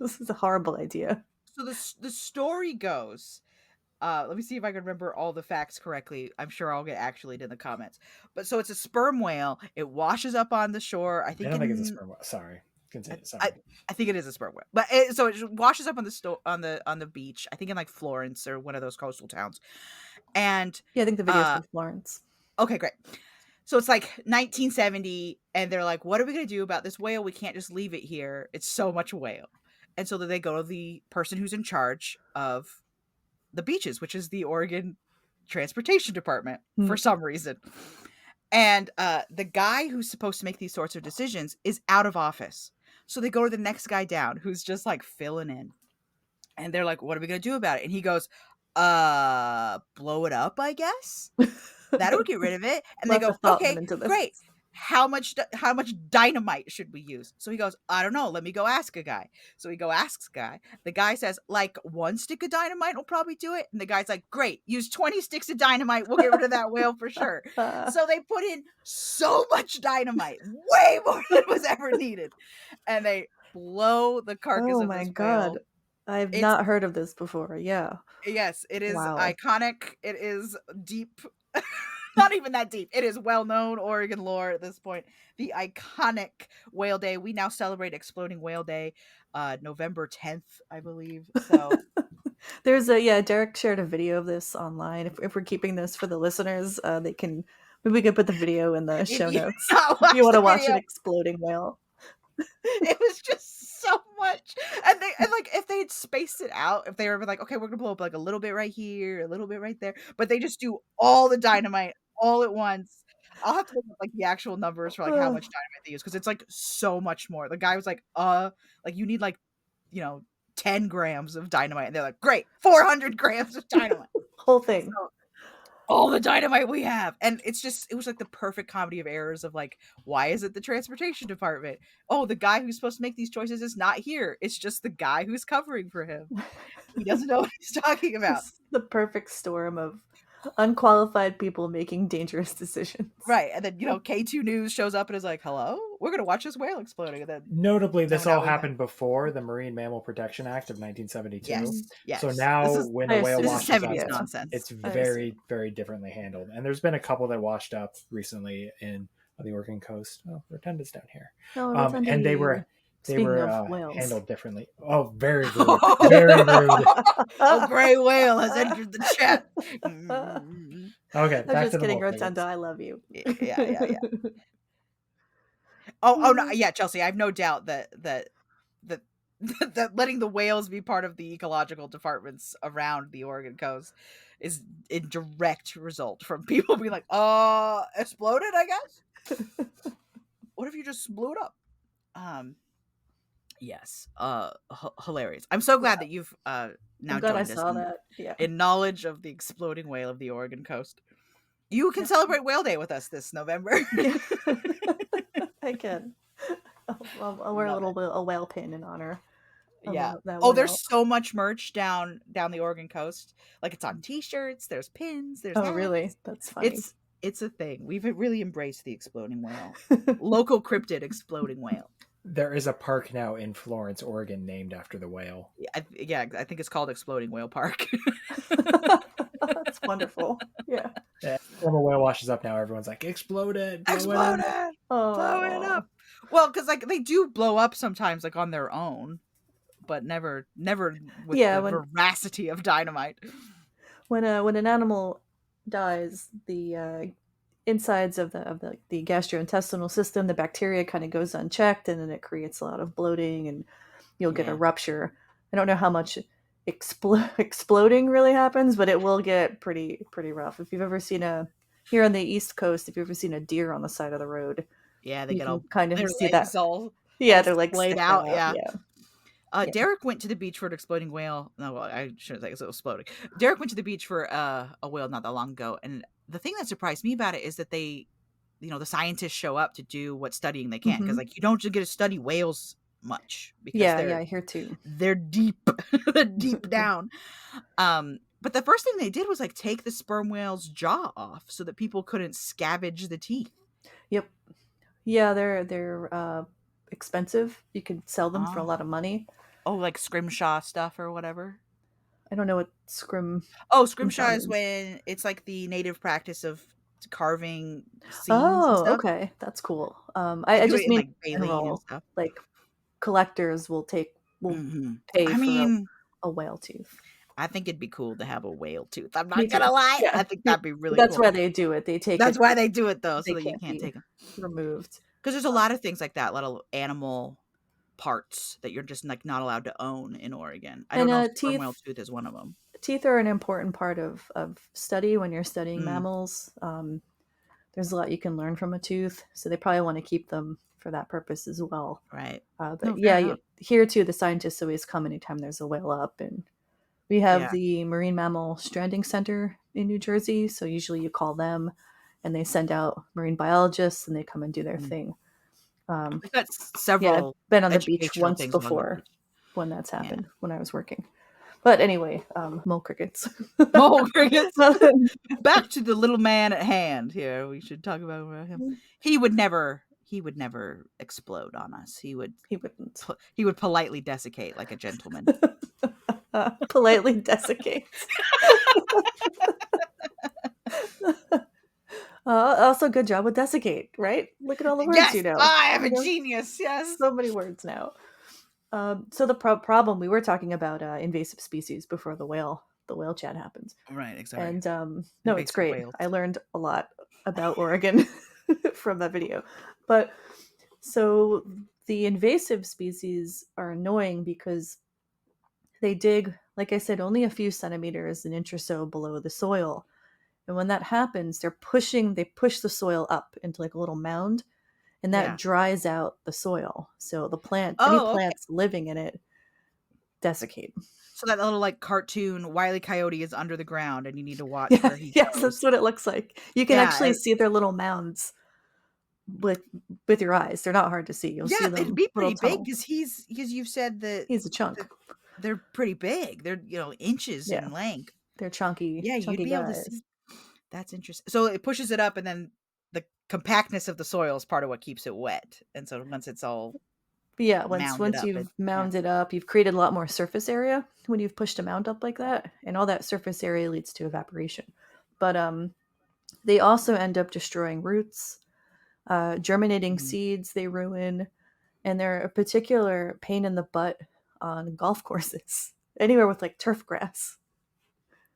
B: This is a horrible idea.
A: So the story goes, let me see if I can remember all the facts correctly. I'm sure I'll get actually in the comments. But so it's a sperm whale. It washes up on the shore. I don't think it's a sperm whale. Sorry. Continue. Sorry. I think it is a sperm whale. But so it washes up on the beach. I think in like Florence or one of those coastal towns. And
B: yeah, I think the video's from Florence.
A: Okay, great. So it's like 1970, and they're like, what are we going to do about this whale? We can't just leave it here. It's so much whale. And so they go to the person who's in charge of the beaches, which is the Oregon Transportation Department for some reason. And the guy who's supposed to make these sorts of decisions is out of office. So they go to the next guy down who's just like filling in. And they're like, what are we going to do about it? And he goes, blow it up, I guess. That would get rid of it. And they go, okay, great. How much dynamite should we use? So he goes, I don't know. Let me go ask a guy. So he asks a guy. The guy says, like 1 stick of dynamite will probably do it. And the guy's like, great, use 20 sticks of dynamite. We'll get rid of that whale for sure. So they put in so much dynamite, way more than was ever needed. And they blow the carcass of this whale. Oh my God.
B: I've not heard of this before. Yeah.
A: Yes, it is iconic. It is deep. Not even that deep. It is well-known Oregon lore at this point. The iconic Whale Day. We now celebrate Exploding Whale Day, November 10th, I believe. So
B: there's Derek shared a video of this online. If we're keeping this for the listeners, maybe we could put the video in the show notes. If you want to watch an exploding whale.
A: It was just so much. And if they had spaced it out, if they were like, okay, we're gonna blow up like a little bit right here, a little bit right there, but they just do all the dynamite all at once. I'll have to look up like the actual numbers for like how much dynamite they use, because it's like so much more. The guy was like, you need 10 grams of dynamite, and they're like, great, 400 grams of dynamite.
B: Whole thing.
A: So, all the dynamite we have. And it was like the perfect comedy of errors of like, why is it the transportation department? Oh, the guy who's supposed to make these choices is not here. It's just the guy who's covering for him. He doesn't know what he's talking about.
B: It's the perfect storm of unqualified people making dangerous decisions.
A: Right. And then, K2 News shows up and is like, hello? We're going to watch this whale exploding. And then,
C: notably, this all happened before the Marine Mammal Protection Act of 1972.
A: Yes.
C: So now when a whale washes up,
A: nonsense.
C: It's very, very differently handled. And there's been a couple that washed up recently in the Oregon coast. Oh, Rotunda's down here. And they were handled differently. Oh, very rude. Very rude.
A: A gray whale has entered the chat.
C: Okay,
B: I'm just kidding, Rotunda. I love you.
A: Yeah. Oh no, yeah, Chelsey, I have no doubt that that letting the whales be part of the ecological departments around the Oregon coast is a direct result from people being like, exploded, I guess. What if you just blew it up? Yes. Hilarious. I'm so glad that you've now joined us in knowledge of the exploding whale of the Oregon coast. You can celebrate Whale Day with us this November.
B: I can. I'll wear a whale pin in honor.
A: Yeah. Oh, there's so much merch down the Oregon coast. Like, it's on T-shirts. There's pins. There's hats.
B: Really? That's funny.
A: It's a thing. We've really embraced the exploding whale. Local cryptid exploding whale.
C: There is a park now in Florence, Oregon, named after the whale.
A: Yeah, I think it's called Exploding Whale Park.
B: That's wonderful. Yeah.
C: When a whale washes up now, everyone's like, exploded!
A: Blow it up! Well, because like they do blow up sometimes, like on their own, but never with the veracity of dynamite.
B: When an animal dies, the insides of the gastrointestinal system, the bacteria kind of goes unchecked, and then it creates a lot of bloating, and you'll get a rupture. I don't know how much exploding really happens, but it will get pretty rough. If you've ever seen here on the East Coast, if you've ever seen a deer on the side of the road,
A: they get all
B: kind of see that. They're like
A: laid out.
B: Yeah.
A: Derek went to the beach for an exploding whale. No, well, I shouldn't say it was exploding. Derek went to the beach for a whale not that long ago, and the thing that surprised me about it is that they, the scientists show up to do what studying they can, because like you don't just get to study whales much. Because
B: I hear too.
A: They're deep, deep down. But the first thing they did was like take the sperm whale's jaw off so that people couldn't scavenge the teeth.
B: Yep. Yeah, they're expensive. You can sell them for a lot of money.
A: Oh, like scrimshaw stuff or whatever.
B: I don't know what
A: scrimshaw is when it's like the native practice of carving scenes. Oh,
B: okay, that's cool. I just mean like general, stuff. Like collectors will pay for a whale tooth.
A: I think it'd be cool to have a whale tooth. I'm not gonna lie. Yeah. I think that'd be really
B: That's
A: cool.
B: why they do it.
A: That's why they do it though, so that you can't take them
B: removed.
A: Because there's a lot of things like that, a lot of animal parts that you're just like not allowed to own in Oregon. I don't know if sperm whale tooth is one of them.
B: Teeth are an important part of study when you're studying mammals. There's a lot you can learn from a tooth, so they probably want to keep them for that purpose as well.
A: Right.
B: But here too, the scientists always come anytime there's a whale up, and we have the Marine Mammal Stranding Center in New Jersey, so usually you call them, and they send out marine biologists, and they come and do their thing.
A: We've got several.
B: Been on the beach once before when that's happened when I was working. But anyway, mole crickets.
A: Mole crickets. Back to the little man at hand here. We should talk about him. He would never explode on us. He wouldn't. He would politely desiccate like a gentleman.
B: Politely desiccate. Also, good job with desiccate, right? Look at all the words you know.
A: I am a genius. Yes,
B: so many words now. So the problem, we were talking about invasive species before the whale chat happens.
A: Right, exactly.
B: And no, it's great. Whales. I learned a lot about Oregon from that video. But so the invasive species are annoying because they dig, like I said, only a few centimeters, an inch or so below the soil. And when that happens, they push the soil up into like a little mound, and that dries out the soil. So the plants living in it desiccate.
A: So that little like cartoon Wile E. Coyote is under the ground, and you need to watch where he
B: goes. That's what it looks like. You can actually see their little mounds with your eyes. They're not hard to see. You'll see them.
A: They'd be pretty big because you've said that
B: he's a chunk.
A: They're pretty big. They're inches in length.
B: They're chunky.
A: Yeah, you'd be able to see. That's interesting. So it pushes it up, and then the compactness of the soil is part of what keeps it wet. And so once it's all
B: once you've mounded up, you've created a lot more surface area when you've pushed a mound up like that, and all that surface area leads to evaporation. But they also end up destroying roots, germinating seeds. They ruin, and they're a particular pain in the butt on golf courses, anywhere with like turf grass.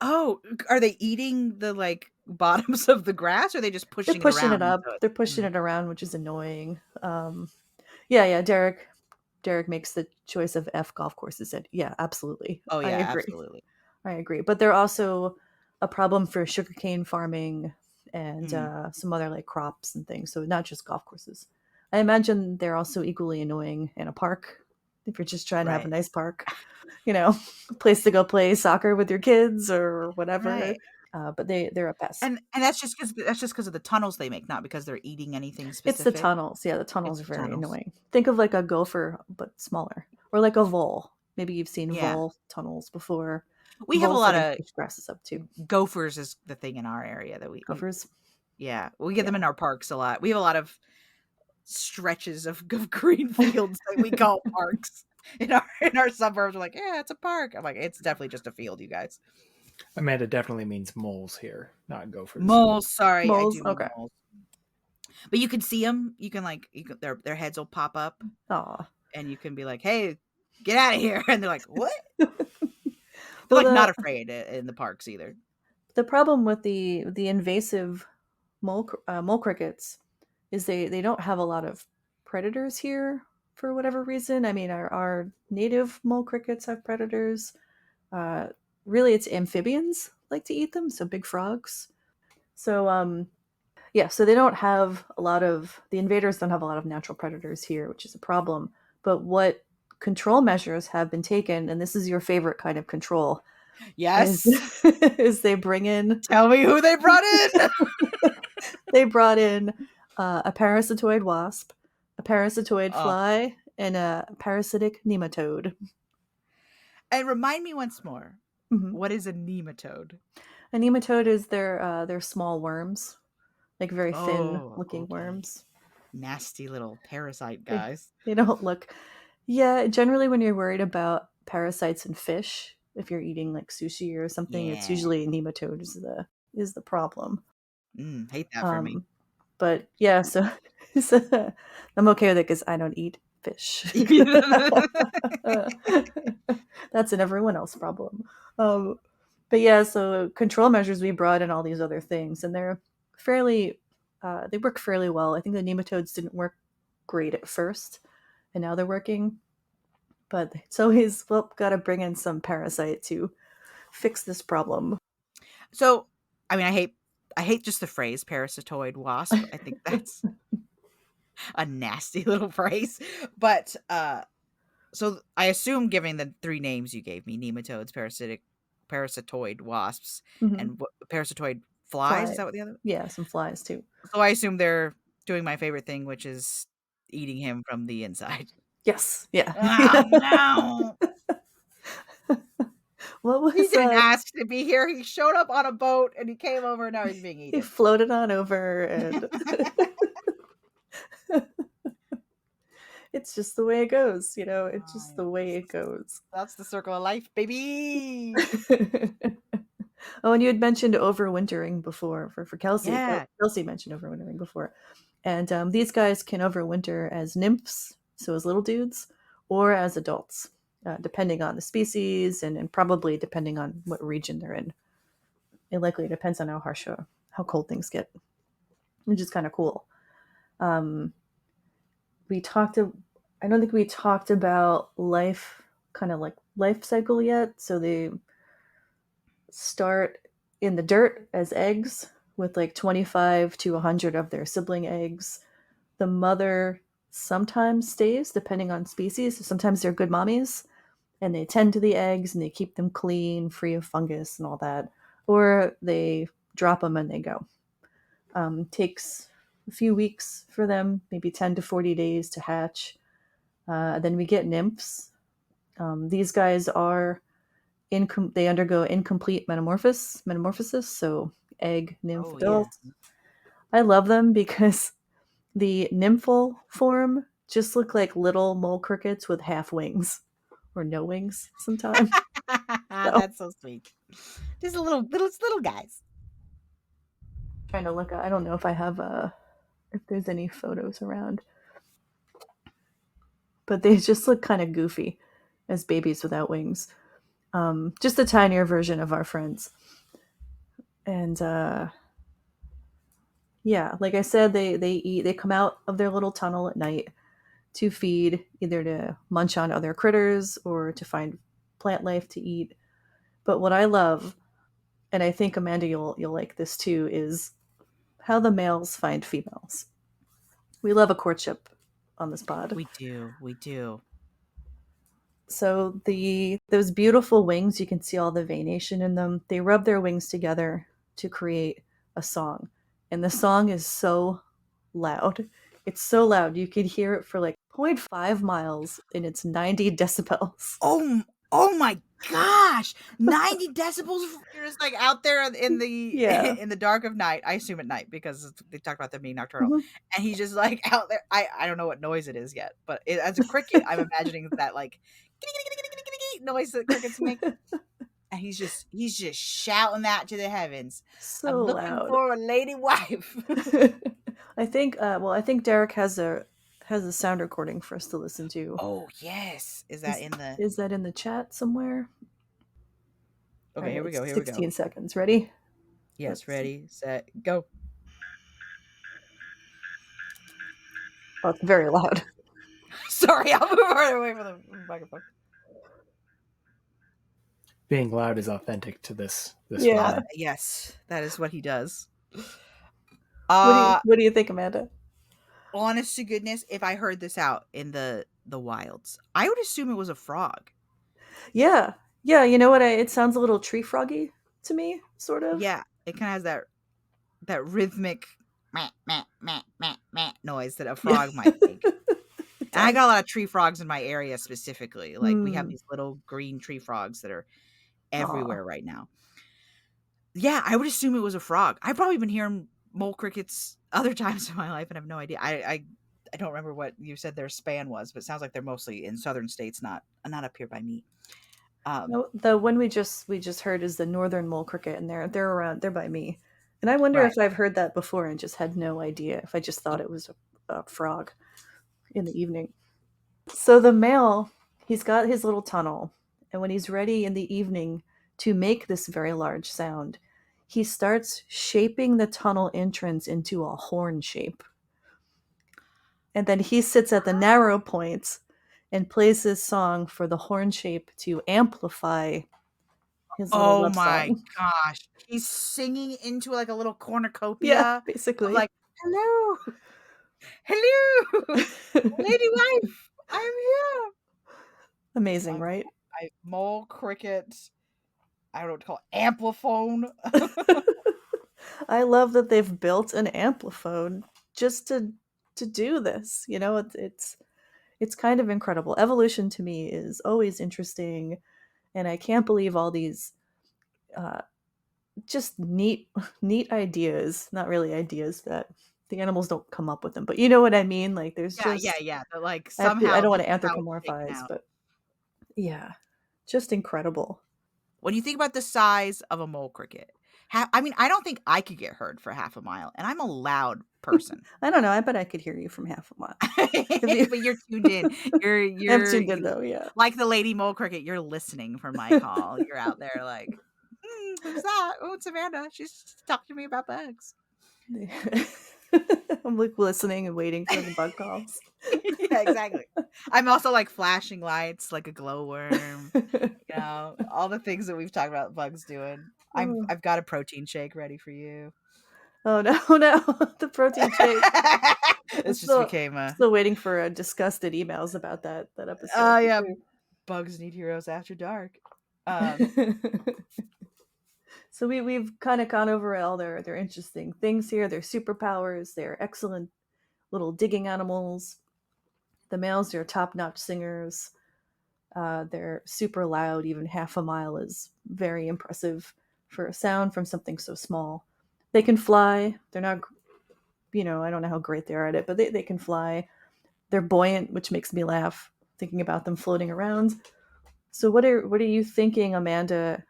A: Oh, are they eating the like bottoms of the grass, or are they just pushing
B: They're pushing
A: it around?
B: it up. They're pushing it around, which is annoying. Yeah. Derek makes the choice of F golf courses. And yeah, absolutely.
A: Oh yeah,
B: I agree.
A: absolutely.
B: I agree. But they're also a problem for sugarcane farming and some other like crops and things. So not just golf courses. I imagine they're also equally annoying in a park if you're just trying to have a nice park, a place to go play soccer with your kids or whatever.
A: Right.
B: But they're a pest.
A: And that's just because of the tunnels they make, not because they're eating anything specific.
B: It's the tunnels. Yeah, the tunnels are very annoying. Think of like a gopher, but smaller, or like a vole. Maybe you've seen vole tunnels before.
A: We have a lot of
B: grasses up too.
A: Gophers is the thing in our area that we
B: gophers.
A: We get them in our parks a lot. We have a lot of stretches of green fields that we call parks in our suburbs. We're like, yeah, it's a park. I'm like, it's definitely just a field, you guys.
C: Amanda definitely means moles here, not gophers.
A: Moles, sorry,
B: moles.
A: I do mean moles. But you can see them. You can their heads will pop up.
B: Aw.
A: And you can be like, hey, get out of here. And they're like, what? They're not afraid in the parks either.
B: The problem with the invasive mole crickets is they don't have a lot of predators here for whatever reason. I mean, our native mole crickets have predators. Really, it's amphibians like to eat them, so big frogs. So so they don't have the invaders don't have a lot of natural predators here, which is a problem. But what control measures have been taken, and this is your favorite kind of control.
A: Yes.
B: Is they bring in...
A: Tell me who they brought in!
B: They brought in a parasitoid wasp, a parasitoid fly, and a parasitic nematode.
A: And remind me once more, what is a nematode?
B: A nematode is their small worms, like very thin-looking worms.
A: Nasty little parasite guys.
B: They don't look... Yeah, generally when you're worried about parasites in fish, if you're eating like sushi or something, it's usually nematode is the problem.
A: Hate that for me.
B: But yeah, so I'm okay with it because I don't eat fish. That's an everyone else problem. But yeah, so control measures, we brought in all these other things, and they're fairly, they work fairly well. I think the nematodes didn't work great at first, and now they're working. But it's always, got to bring in some parasite to fix this problem.
A: So, I mean, I hate just the phrase parasitoid wasp. I think that's a nasty little phrase. But so I assume, given the three names you gave me, nematodes, parasitoid wasps, and parasitoid flies. Is that what the other?
B: Yeah, some flies too.
A: So I assume they're doing my favorite thing, which is eating him from the inside.
B: Yes. Yeah.
A: Oh, no.
B: What was
A: he didn't ask to be here. He showed up on a boat and he came over. And now he's being eaten.
B: He floated on over, and it's just the way it goes. It's just the way it goes.
A: That's the circle of life, baby.
B: Oh, and you had mentioned overwintering before for Chelsey.
A: Yeah.
B: Chelsey mentioned overwintering before, and these guys can overwinter as nymphs, so as little dudes, or as adults. Depending on the species and probably depending on what region they're in. It likely depends on how cold things get, which is kind of cool. I don't think we talked about life, kind of like life cycle yet. So they start in the dirt as eggs with like 25 to 100 of their sibling eggs. The mother sometimes stays, depending on species. Sometimes they're good mommies, and they tend to the eggs and they keep them clean, free of fungus and all that. Or they drop them and they go. Takes a few weeks for them, maybe 10 to 40 days to hatch. Then we get nymphs. These guys they undergo incomplete metamorphosis, so egg, nymph, adult. Yeah. I love them because the nymphal form just look like little mole crickets with half wings. Or no wings sometimes.
A: That's so sweet. Just little guys.
B: Trying to look. I don't know if I have if there's any photos around, but they just look kind of goofy as babies without wings. Just a tinier version of our friends. And Yeah, like I said, they come out of their little tunnel at night to feed, either to munch on other critters or to find plant life to eat. But what I love, and I think Amanda you'll like this too, is how the males find females. We love a courtship on this pod.
A: We do. We do.
B: So those beautiful wings, you can see all the veination in them. They rub their wings together to create a song. And the song is so loud. It's so loud. You can hear it for like 0.5 miles and it's 90 decibels.
A: Oh my gosh. 90 decibels. You're just like out there in the in the dark of night. I assume at night because they talk about them being nocturnal. Mm-hmm. And he's just like out there. I don't know what noise it is yet, but as a cricket, I'm imagining that like noise that crickets make. And he's just shouting that to the heavens.
B: So
A: I'm looking
B: loud.
A: for a lady wife.
B: I think Derek has a sound recording for us to listen to.
A: Oh yes. Is that
B: in the chat somewhere?
A: Okay, right, here we go.
B: 16 seconds. Ready?
A: Yes, ready, set, go.
B: Oh, it's very loud.
A: Sorry, I'll move right away from the microphone.
C: Being loud is authentic to this.
B: Yeah.
A: Yes, that is what he does.
B: What do you think, Amanda?
A: Honest to goodness, if I heard this out in the wilds, I would assume it was a frog.
B: Yeah. You know what? It sounds a little tree froggy to me, sort of.
A: Yeah, it kind of has that rhythmic meh, meh, meh, meh, meh noise that a frog might make. And I got a lot of tree frogs in my area specifically. Like we have these little green tree frogs that are everywhere right now. Yeah, I would assume it was a frog. I've probably been hearing mole crickets other times in my life and I have no idea. I don't remember what you said their span was, but it sounds like they're mostly in southern states, not up here by me.
B: The one we just heard is the northern mole cricket, and they're by me. And I wonder if I've heard that before and just had no idea, if I just thought it was a frog in the evening. So the male, he's got his little tunnel, and when he's ready in the evening to make this very large sound, he starts shaping the tunnel entrance into a horn shape. And then he sits at the narrow points and plays his song for the horn shape to amplify his little love song. Oh my
A: gosh. He's singing into like a little cornucopia.
B: Yeah, basically.
A: Like, hello. Lady wife, I am here.
B: Amazing, right?
A: Mole cricket. I don't know what to call it. Ampliphone.
B: I love that they've built an ampliphone just to do this. You know, it's kind of incredible. Evolution to me is always interesting, and I can't believe all these just neat ideas. Not really ideas that the animals don't come up with them, but you know what I mean? Like there's
A: yeah. But like somehow
B: I don't want to anthropomorphize, but yeah, just incredible.
A: When you think about the size of a mole cricket, I mean, I don't think I could get heard for half a mile, and I'm a loud person.
B: I don't know. I bet I could hear you from half a mile.
A: But you're tuned in.
B: I'm tuned in though, yeah.
A: Like the lady mole cricket, you're listening for my call. You're out there like, who's that? Oh, it's Amanda. She's talking to me about bugs.
B: I'm like listening and waiting for the bug calls.
A: Yeah, exactly. I'm also like flashing lights like a glowworm. You know, all the things that we've talked about bugs doing. I've got a protein shake ready for you.
B: Oh no, the protein shake.
A: It just became
B: still waiting for disgusted emails about that episode.
A: Oh yeah, BugsNeedHeroes After Dark.
B: So we've kind of gone over all their interesting things here. Their superpowers. They're excellent little digging animals. The males are top-notch singers. They're super loud. Even half a mile is very impressive for a sound from something so small. They can fly. They're not, I don't know how great they are at it, but they can fly. They're buoyant, which makes me laugh thinking about them floating around. So what are you thinking, Amanda,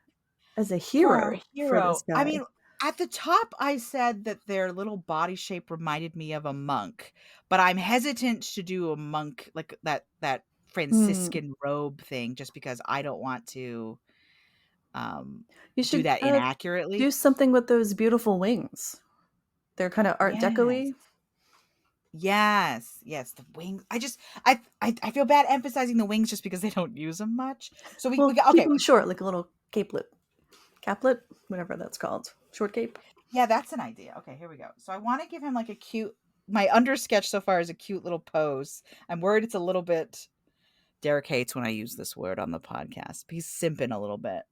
B: as a hero for this guy?
A: I mean, at the top, I said that their little body shape reminded me of a monk, but I'm hesitant to do a monk like that Franciscan robe thing, just because I don't want to
B: you should
A: do that inaccurately.
B: Do something with those beautiful wings. They're kind of Art Deco-y.
A: Yes, the wings. I feel bad emphasizing the wings just because they don't use them much. So we
B: keep them short, like a little caplet, whatever that's called, short cape.
A: Yeah, that's an idea. Okay, here we go. So I want to give him like a cute. My under sketch so far is a cute little pose. I'm worried it's a little bit. Derek hates when I use this word on the podcast. He's simping a little bit.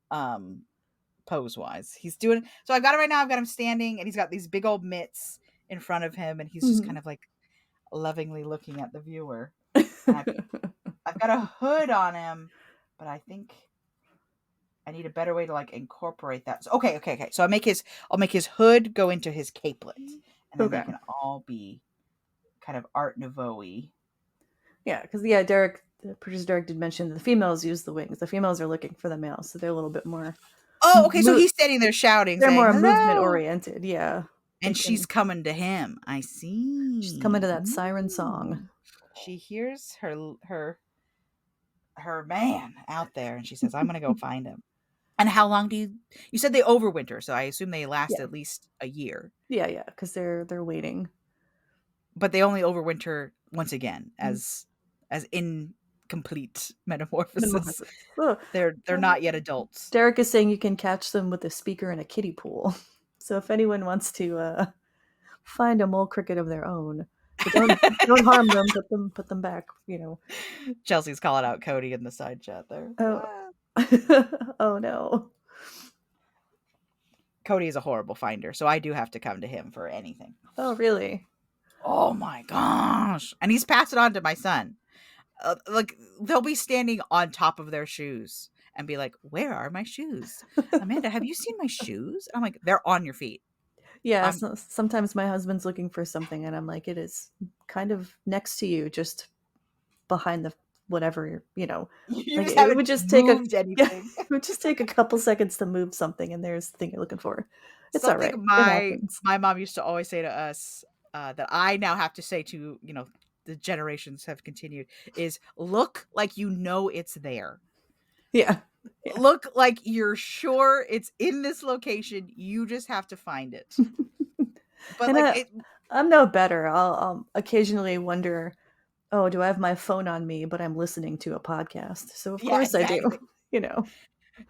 A: Pose wise, he's doing. So I've got it right now. I've got him standing, and he's got these big old mitts in front of him, and he's just kind of like lovingly looking at the viewer. I've got a hood on him, but I think I need a better way to like incorporate that. So, okay. So I'll make his hood go into his capelet, and then they can all be kind of Art Nouveau-y.
B: Yeah, because the producer Derek did mention the females use the wings. The females are looking for the males, so they're a little bit more.
A: Oh, okay. So he's standing there shouting.
B: They're
A: saying,
B: more
A: hello!
B: movement oriented, yeah.
A: And she's coming to him. I see.
B: She's coming to that siren song.
A: She hears her man out there, and she says, "I'm going to go find him." And how long do you said they overwinter? So I assume they last at least a year.
B: Yeah, because they're waiting.
A: But they only overwinter once again as incomplete metamorphosis. They're not yet adults.
B: Derek is saying you can catch them with a speaker in a kiddie pool. So if anyone wants to find a mole cricket of their own, don't harm them. Put them back.
A: Chelsey's calling out Cody in the side chat there.
B: Oh, oh no.
A: Cody is a horrible finder, so I do have to come to him for anything.
B: Oh really?
A: Oh my gosh! And he's passed it on to my son. Like they'll be standing on top of their shoes and be like, "Where are my shoes, Amanda? Have you seen my shoes?" I'm like, "They're on your feet."
B: Yeah. So sometimes my husband's looking for something, and I'm like, "It is kind of next to you, just behind the whatever it would just take it would just take a couple seconds to move something, and there's the thing you're looking for. It's all right.
A: My mom used to always say to us that I now have to say to the generations have continued is look like it's there.
B: Yeah.
A: Look like you're sure it's in this location. You just have to find it. But
B: I'm no better. I'll occasionally wonder, oh, do I have my phone on me, but I'm listening to a podcast? So of course exactly. I do.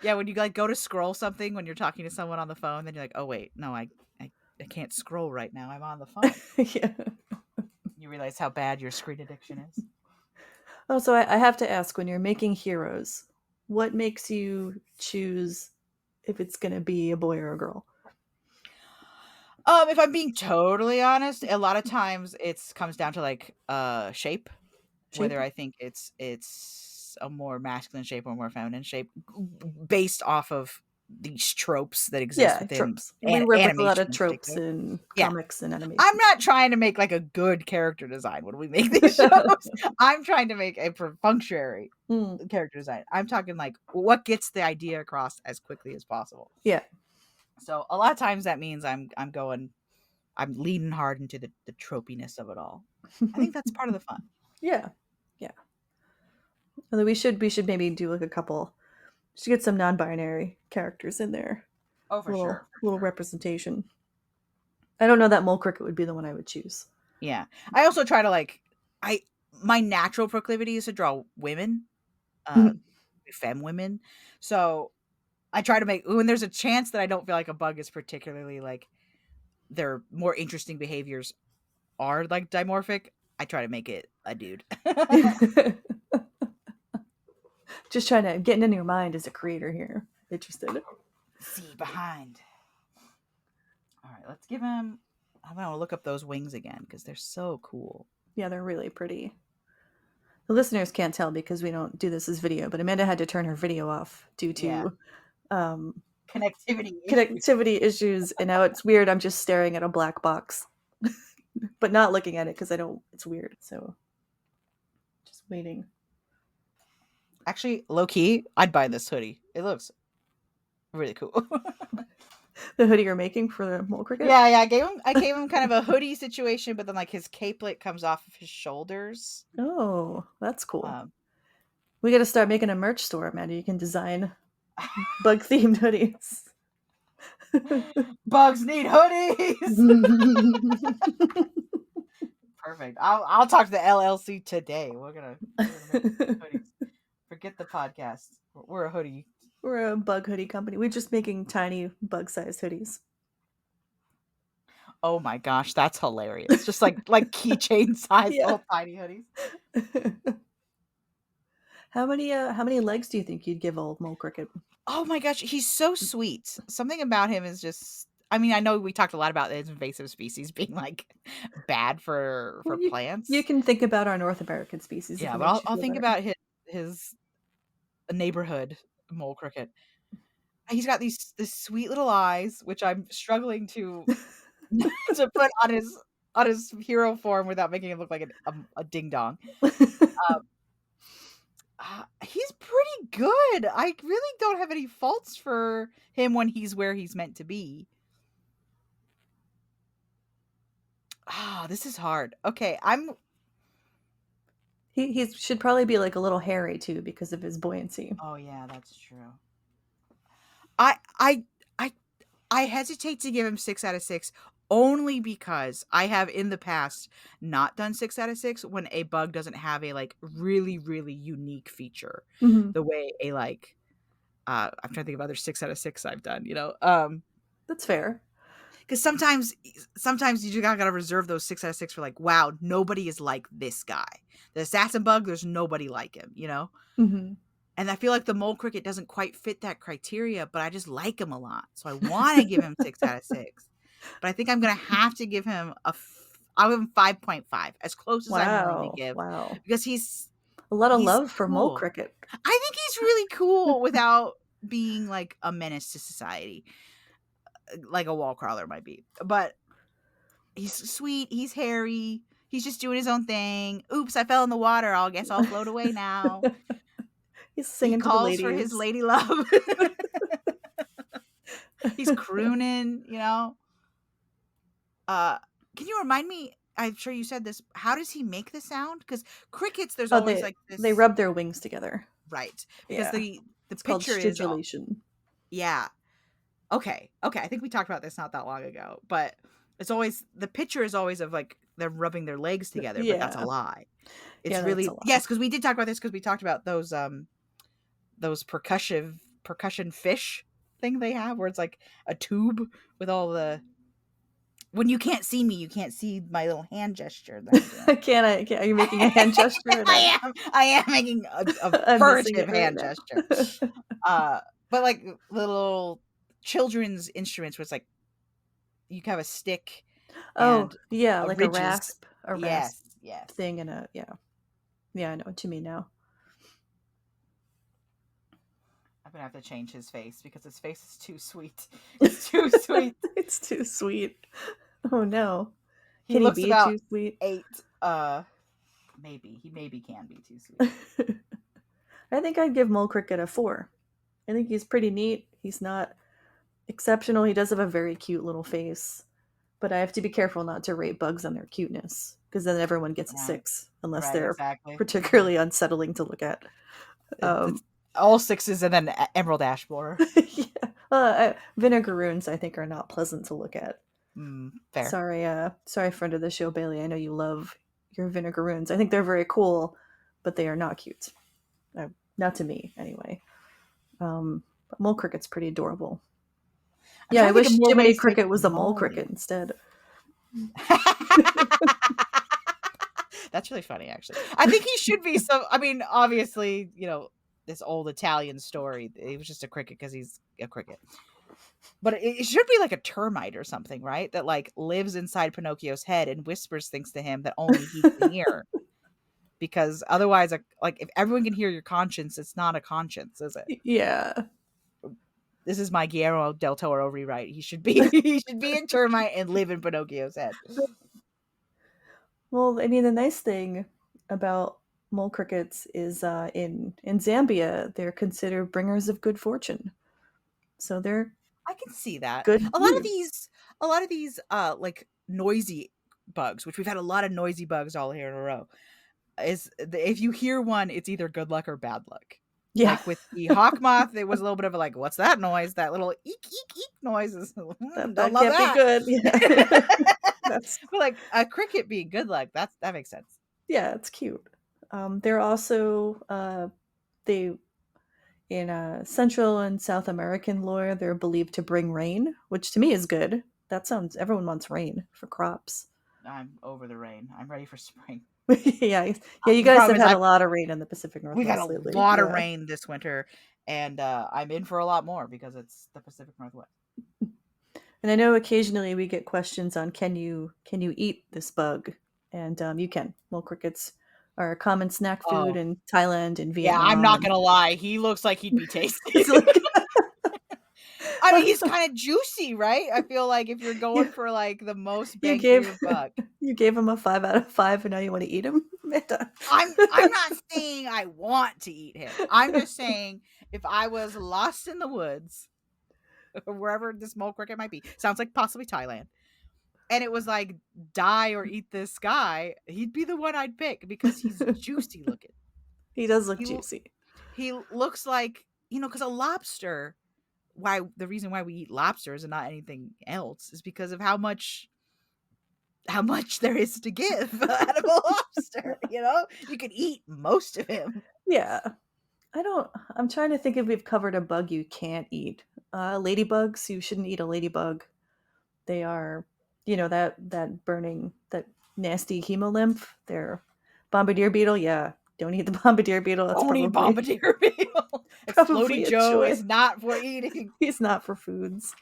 A: Yeah, when you go to scroll something when you're talking to someone on the phone, then you're like, oh wait, no, I can't scroll right now. I'm on the phone.
B: Yeah.
A: You realize how bad your screen addiction is.
B: Oh, so I have to ask, when you're making heroes, what makes you choose if it's going to be a boy or a girl?
A: If I'm being totally honest, a lot of times it comes down to like shape, whether I think it's a more masculine shape or more feminine shape, based off of these tropes that exist within
B: tropes. We work with a lot of tropes in comics and animation.
A: I'm not trying to make like a good character design when we make these shows. I'm trying to make a perfunctory character design. I'm talking like what gets the idea across as quickly as possible.
B: Yeah.
A: So a lot of times that means I'm leaning hard into the tropiness of it all. I think that's part of the fun.
B: Yeah. Although we should maybe do like a couple. Just get some non-binary characters in there.
A: Oh, for sure.
B: Little representation. I don't know that mole cricket would be the one I would choose.
A: Yeah. I also try to my natural proclivity is to draw women, femme women. So I try to make, when there's a chance that I don't feel like a bug is particularly like their more interesting behaviors are like dimorphic, I try to make it a dude.
B: Just trying to get in your mind as a creator here. Interested.
A: See behind. All right, let's give him. I'm gonna look up those wings again because they're so cool.
B: Yeah, they're really pretty. The listeners can't tell because we don't do this as video, but Amanda had to turn her video off due to connectivity issues, and now it's weird. I'm just staring at a black box, but not looking at it because it's weird. So just waiting.
A: Actually, low key, I'd buy this hoodie. It looks really cool.
B: The hoodie you're making for the mole cricket?
A: Yeah. I gave him kind of a hoodie situation, but then like his capelet comes off of his shoulders.
B: Oh, that's cool. We got to start making a merch store, Amanda. You can design bug themed hoodies.
A: Bugs need hoodies. Perfect. I'll talk to the LLC today. We're gonna make hoodies. Forget the podcast. We're a hoodie.
B: We're a bug hoodie company. We're just making tiny bug-sized hoodies.
A: Oh my gosh, that's hilarious! Just like keychain size little tiny hoodies.
B: How many legs do you think you'd give old Mole Cricket?
A: Oh my gosh, he's so sweet. Something about him is just. I mean, I know we talked a lot about his invasive species being like bad for plants.
B: You can think about our North American species.
A: Yeah, but I'll think about his neighborhood Mole Cricket. He's got these sweet little eyes, which I'm struggling to put on his hero form without making him look like a ding dong. He's pretty good. I really don't have any faults for him when he's where he's meant to be. This is hard. Okay,
B: He should probably be like a little hairy too because of his buoyancy.
A: Oh yeah, that's true. I hesitate to give him 6 out of 6 only because I have in the past not done 6 out of 6 when a bug doesn't have a like really, really unique feature.
B: Mm-hmm.
A: The way a like I'm trying to think of other 6 out of 6 I've done,
B: That's fair.
A: Because sometimes you just gotta reserve those 6 out of 6 for like, wow, nobody is like this guy. The assassin bug, there's nobody like him,
B: Mm-hmm.
A: And I feel like the Mole Cricket doesn't quite fit that criteria, but I just like him a lot. So I want to give him 6 out of 6. But I think I'm going to have to give him I'll give him 5.5, as close as I'm willing to give.
B: Wow.
A: Because he's
B: a lot of love for cool. Mole Cricket.
A: I think he's really cool without being like a menace to society, like a wall crawler might be. But he's sweet. He's hairy. He's just doing his own thing. Oops, I fell in the water. I guess I'll float away now.
B: He's singing
A: he calls for his lady love. He's crooning, Can you remind me? I'm sure you said this. How does he make the sound? Because crickets, there's always like this.
B: They rub their wings together,
A: right? Because the
B: it's
A: picture
B: called stridulation.
A: Yeah. Okay. I think we talked about this not that long ago, but it's always the picture is always of like they're rubbing their legs together, but that's a lie. It's really yes, because we did talk about this because we talked about those percussion fish thing they have where it's like a tube with all the. When you can't see me, you can't see my little hand gesture.
B: Can't. Are you making a hand gesture?
A: I am making a furtive hand gesture. But like little children's instruments where it's like you have a stick.
B: Like ridges. a rasp
A: yes
B: thing and I know what you mean now.
A: I'm gonna have to change his face because his face is too sweet. It's too sweet.
B: It's too sweet. Oh no.
A: He looks
B: be
A: about
B: too sweet?
A: 8. He maybe can be too sweet.
B: I think I'd give Mole Cricket a 4. I think he's pretty neat. He's not exceptional. He does have a very cute little face. But I have to be careful not to rate bugs on their cuteness, because then everyone gets a 6, unless they're particularly unsettling to look at.
A: All 6s and then Emerald Ash Borer.
B: Vinegaroons, I think, are not pleasant to look at.
A: Fair.
B: Sorry, friend of the show, Bailey. I know you love your Vinegaroons. I think they're very cool, but they are not cute. Not to me, anyway. But Mole Cricket's pretty adorable. I wish Jiminy Cricket was a Mole Cricket instead.
A: That's really funny, actually. I think he should be obviously, this old Italian story. He was just a cricket because he's a cricket. But it should be like a termite or something, right? That like lives inside Pinocchio's head and whispers things to him that only he can hear. Because otherwise, like if everyone can hear your conscience, it's not a conscience, is it?
B: Yeah.
A: This is my Guillermo del Toro rewrite. He should be a termite and live in Pinocchio's head.
B: Well, I mean, the nice thing about mole crickets is in Zambia, they're considered bringers of good fortune. So
A: I can see that.
B: Good.
A: A lot of these like noisy bugs, which we've had a lot of noisy bugs all here in a row, is if you hear one, it's either good luck or bad luck.
B: Yeah.
A: Like with the hawk moth, it was a little bit of a like, what's that noise? That little eek eek eek noise is
B: That
A: don't love
B: can't
A: that.
B: be good. Yeah.
A: But like a cricket being good luck, that makes sense.
B: Yeah, it's cute. They're also they in Central and South American lore, they're believed to bring rain, which to me is good. That sounds everyone wants rain for crops.
A: I'm over the rain. I'm ready for spring.
B: Yeah, you guys have had a lot of rain in the Pacific
A: We've had
B: Northwest
A: a
B: lately.
A: lot of rain this winter, and I'm in for a lot more because it's the Pacific Northwest.
B: And I know occasionally we get questions on can you eat this bug, and you can. Mole crickets are a common snack food in Thailand and Vietnam.
A: Yeah, I'm not gonna lie. He looks like he'd be tasty. I mean, he's kind of juicy, right? I feel like if you're going for like the most bang for your buck.
B: You gave him a 5 out of 5 and now you want to eat him?
A: I'm not saying I want to eat him. I'm just saying if I was lost in the woods, wherever this mole cricket might be, sounds like possibly Thailand, and it was like die or eat this guy, he'd be the one I'd pick because he's juicy looking.
B: He does look juicy.
A: He looks like, because a lobster, the reason why we eat lobsters and not anything else is because of how much there is to give out of a lobster. You could eat most of him.
B: Yeah. I'm trying to think if we've covered a bug you can't eat. Ladybugs, you shouldn't eat a ladybug. They are, that burning, that nasty hemolymph. They're bombardier beetle. Yeah, don't eat the bombardier beetle. That's
A: Don't eat bombardier beetle. Floaty Joe is not for eating.
B: He's not for foods.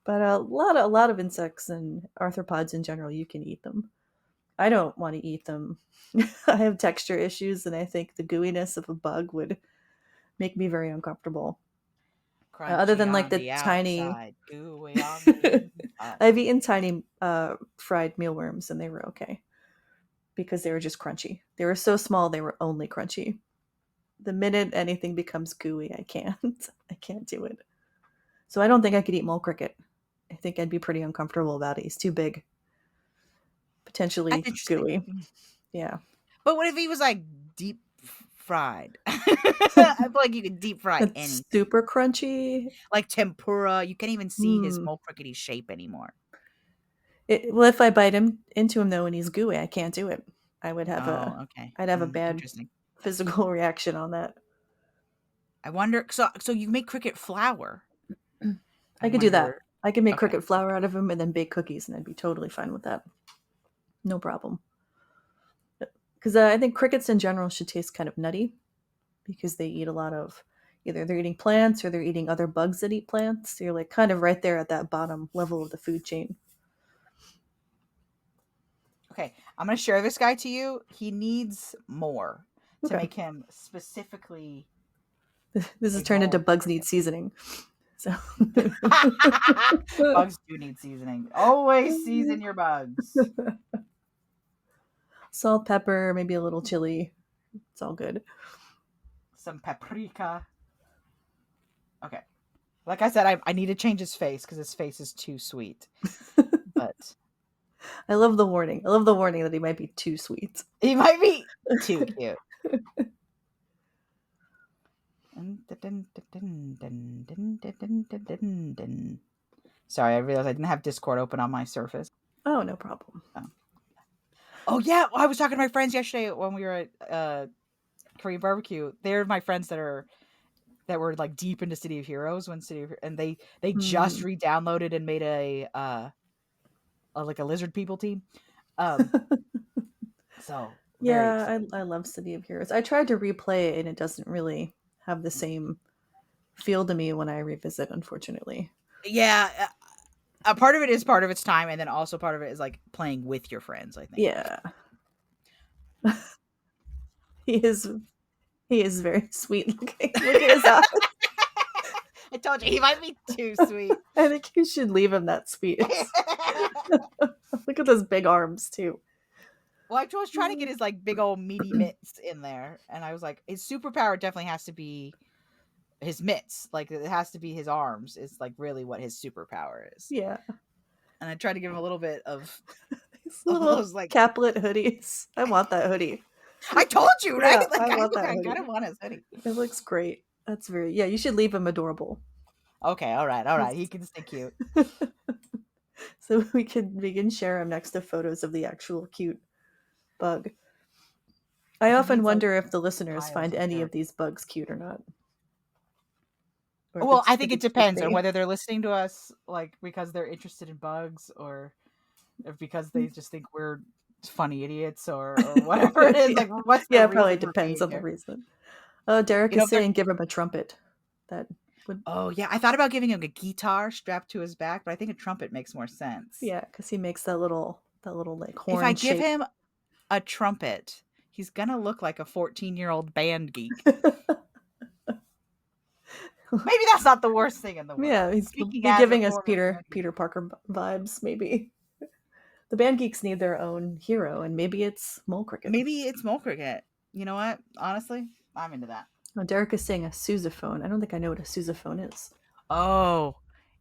B: But a lot of insects and arthropods in general, you can eat them. I don't want to eat them. I have texture issues, and I think the gooiness of a bug would make me very uncomfortable. Other than like the tiny
A: outside,
B: I've eaten tiny fried mealworms and they were okay because they were just crunchy. They were so small they were only crunchy. The minute anything becomes gooey, I can't do it. So I don't think I could eat mole cricket. I think I'd be pretty uncomfortable about it. He's too big. Potentially gooey. Yeah.
A: But what if he was like deep fried? I feel like you could deep fry anything.
B: Super crunchy.
A: Like tempura. You can't even see his mole crickety shape anymore.
B: Well, if I bite into him though and he's gooey, I can't do it. I would have I'd have a bad physical reaction on that.
A: I wonder, so you make cricket flour.
B: I could do that. I could make cricket flour out of them and then bake cookies, and I'd be totally fine with that. No problem. Because I think crickets in general should taste kind of nutty because they eat a lot of, either they're eating plants or they're eating other bugs that eat plants. So you're like kind of right there at that bottom level of the food chain.
A: Okay, I'm going to share this guy to you. He needs more to make him specifically.
B: This has turned into Bugs Need Seasoning. So
A: bugs do need seasoning. Always season your bugs.
B: Salt, pepper, maybe a little chili. It's all good.
A: Some paprika. Okay. Like I said, I need to change his face because his face is too sweet. But
B: I love the warning. I love the warning that he might be too sweet.
A: He might be too cute. Sorry, I realized I didn't have Discord open on my Surface.
B: Oh, no problem.
A: Oh yeah, I was talking to my friends yesterday when we were at Korean barbecue. They're my friends that were like deep into City of Heroes and they just re-downloaded and made a lizard people team. So
B: yeah, I love City of Heroes. I tried to replay it and it doesn't really have the same feel to me when I revisit, unfortunately.
A: Yeah, a part of it is part of its time, and then also part of it is like playing with your friends, I think.
B: Yeah. He is very sweet looking. Look at his eyes.
A: I told you he might be too sweet.
B: I think you should leave him that sweet. Look at those big arms too.
A: Well, I was trying to get his like big old meaty mitts in there, and I was like, his superpower definitely has to be his mitts. Like it has to be his arms. Is like really what his superpower is.
B: Yeah.
A: And I tried to give him a little bit of
B: those like caplet hoodies. I want that hoodie.
A: I told you, right?
B: Yeah,
A: Like,
B: I want that
A: I
B: hoodie.
A: kind of want his hoodie.
B: It looks great. That's very, yeah, you should leave him adorable.
A: Okay, all right. He can stay cute.
B: So we can share him next to photos of the actual cute bug. I often wonder if the listeners find any of these bugs cute or not.
A: Well, I think it depends on whether they're listening to us like because they're interested in bugs or if because they just think we're funny idiots or whatever it is. Like, what's the
B: it probably depends on the reason. Oh, Derek is saying give him a trumpet. That would.
A: Oh yeah, I thought about giving him a guitar strapped to his back, but I think a trumpet makes more sense.
B: Yeah, because he makes that little like horn.
A: If I give him a trumpet, he's gonna look like a 14-year-old band geek. Maybe that's not the worst thing in the world.
B: Yeah, he's giving us Peter Parker vibes. Maybe the band geeks need their own hero, and maybe it's Mole Cricket.
A: You know what? Honestly, I'm into that.
B: Oh, Derek is saying a sousaphone. I don't think I know what a sousaphone is.
A: Oh,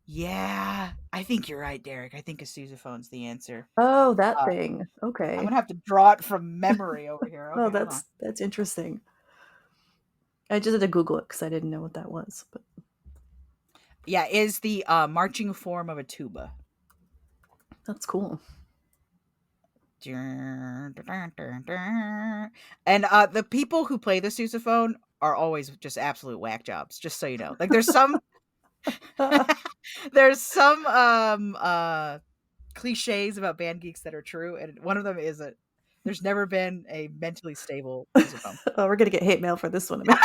A: yeah. I think you're right, Derek. I think a sousaphone's the answer.
B: Oh, that thing. Okay.
A: I'm gonna have to draw it from memory over here. Okay,
B: that's interesting. I just had to Google it because I didn't know what that was. But
A: yeah, is the marching form of a tuba.
B: That's cool.
A: And the people who play the sousaphone are always just absolute whack jobs. Just so you know, like there's some cliches about band geeks that are true, and one of them is that there's never been a mentally stable sousaphone.
B: Oh, we're gonna get hate mail for this one.
A: But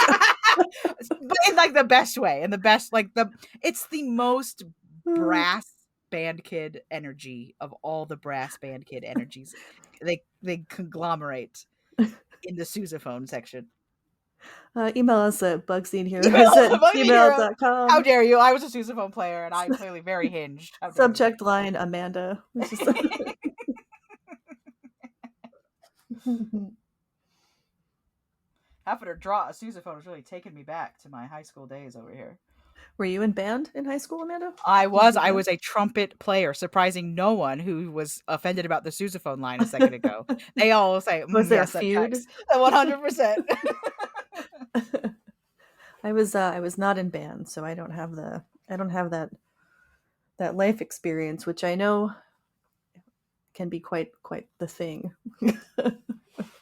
A: in like the best way, and the best it's the most brass band kid energy of all the brass band kid energies. They conglomerate in the sousaphone section.
B: Email us at BugsNeedHeroes@gmail.com.
A: How dare you? I was a sousaphone player and I'm clearly very hinged.
B: Subject line Amanda.
A: Having to draw a sousaphone has really taken me back to my high school days over here.
B: Were you in band in high school, Amanda?
A: I was a trumpet player, surprising no one who was offended about the sousaphone line a second ago. They all say,
B: was there a feud?
A: 100%.
B: I was not in band, so I don't have that life experience, which I know can be quite the thing.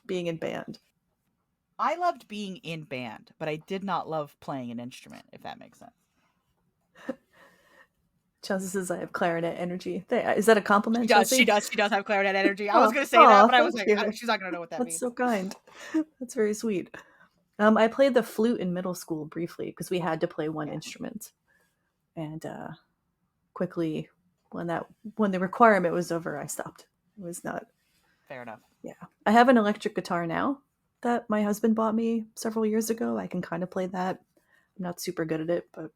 B: Being in band.
A: I loved being in band, but I did not love playing an instrument, if that makes sense.
B: Chelsey says I have clarinet energy. Is that a compliment?
A: She does have clarinet energy. I was going to say that, but I was like, she's not going to know what that means.
B: That's so kind. That's very sweet. I played the flute in middle school briefly because we had to play one instrument, and quickly when the requirement was over, I stopped. It was not
A: fair enough.
B: Yeah, I have an electric guitar now that my husband bought me several years ago. I can kind of play that. I'm not super good at it, but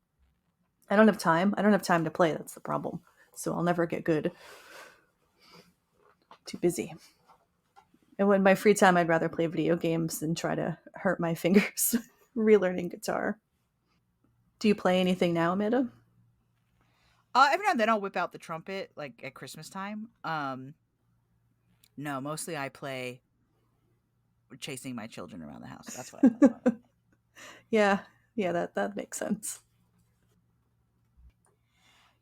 B: I don't have time. I don't have time to play. That's the problem. So I'll never get good. Too busy. And when my free time, I'd rather play video games than try to hurt my fingers relearning guitar. Do you play anything now, Amanda?
A: Every now and then I'll whip out the trumpet, like at Christmas time. No, mostly I play chasing my children around the house. That's what I play.
B: Yeah, that makes sense.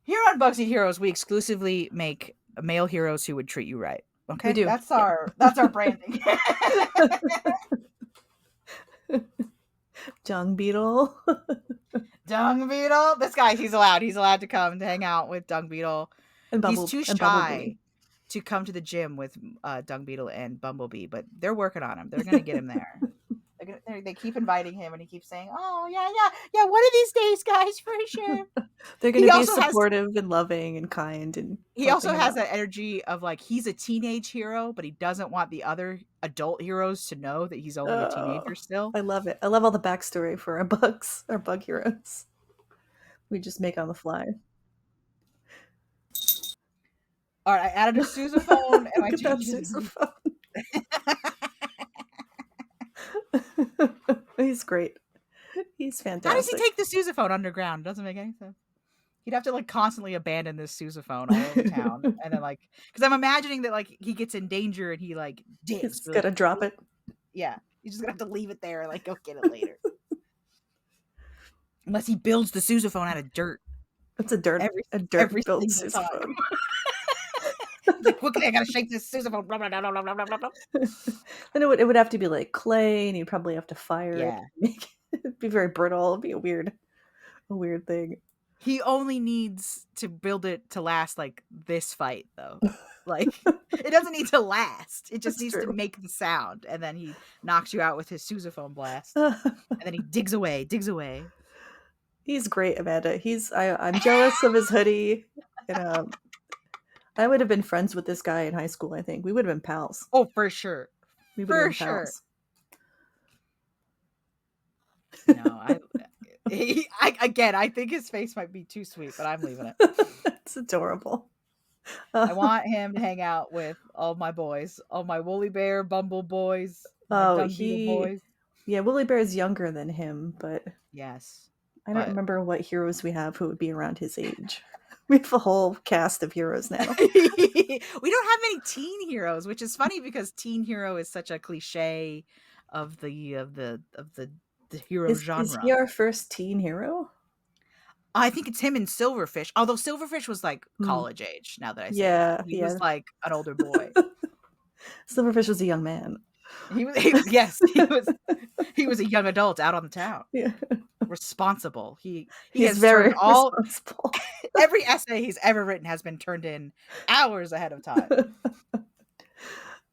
A: Here on BugsNeedHeroes, we exclusively make male heroes who would treat you right. Okay,
B: we do.
A: That's our branding.
B: Dung Beetle.
A: Dung Beetle. This guy, he's allowed to come to hang out with Dung Beetle. And he's too shy to come to the gym with Dung Beetle and Bumblebee, but they're working on him. They're gonna get him there. They keep inviting him, and he keeps saying, "Oh yeah, one of these days, guys, for sure."
B: They're gonna be supportive and loving and kind, and
A: he also has that energy of like he's a teenage hero, but he doesn't want the other adult heroes to know that he's only a teenager still.
B: I love it. I love all the backstory for our bug heroes. We just make on the fly.
A: All right, I added a sousaphone, and I changed
B: sousaphone. He's great. He's fantastic.
A: How does he take the sousaphone underground? It doesn't make any sense. He'd have to like constantly abandon this sousaphone all over town, and then like, because I'm imagining that like he gets in danger and he like digs.
B: He's gotta drop it.
A: Yeah, you're just gonna have to leave it there and like go get it later. Unless he builds the sousaphone out of dirt.
B: That's a dirt
A: every
B: built
A: single
B: sousaphone.
A: time. He's like, quickly, I gotta shake this sousaphone.
B: Then it would have to be like clay, and you'd probably have to fire
A: Yeah.
B: it. It'd be very brittle. It'd be a weird thing.
A: He only needs to build it to last like this fight, though. Like, it doesn't need to last. It just needs to make the sound, and then he knocks you out with his sousaphone blast, and then he digs away.
B: He's great, Amanda. I'm jealous of his hoodie, and I would have been friends with this guy in high school. I think we would have been pals.
A: Oh, for sure.
B: We would have been pals.
A: No, I think his face might be too sweet, but I'm leaving it.
B: It's adorable.
A: I want him to hang out with all my boys, all my Woolly Bear, Bumble boys, Dung Beetle boys.
B: Yeah, Woolly Bear is younger than him, but
A: yes,
B: I don't remember what heroes we have who would be around his age. We have a whole cast of heroes now.
A: We don't have many teen heroes, which is funny because teen hero is such a cliche of the hero genre.
B: Is he our first teen hero?
A: I think it's him and Silverfish. Although Silverfish was like college age. Now that I say that, he was like an older boy.
B: Silverfish was a young man.
A: He was a young adult out on the town.
B: Yeah.
A: Responsible. He's
B: very responsible.
A: Every essay he's ever written has been turned in hours ahead of time.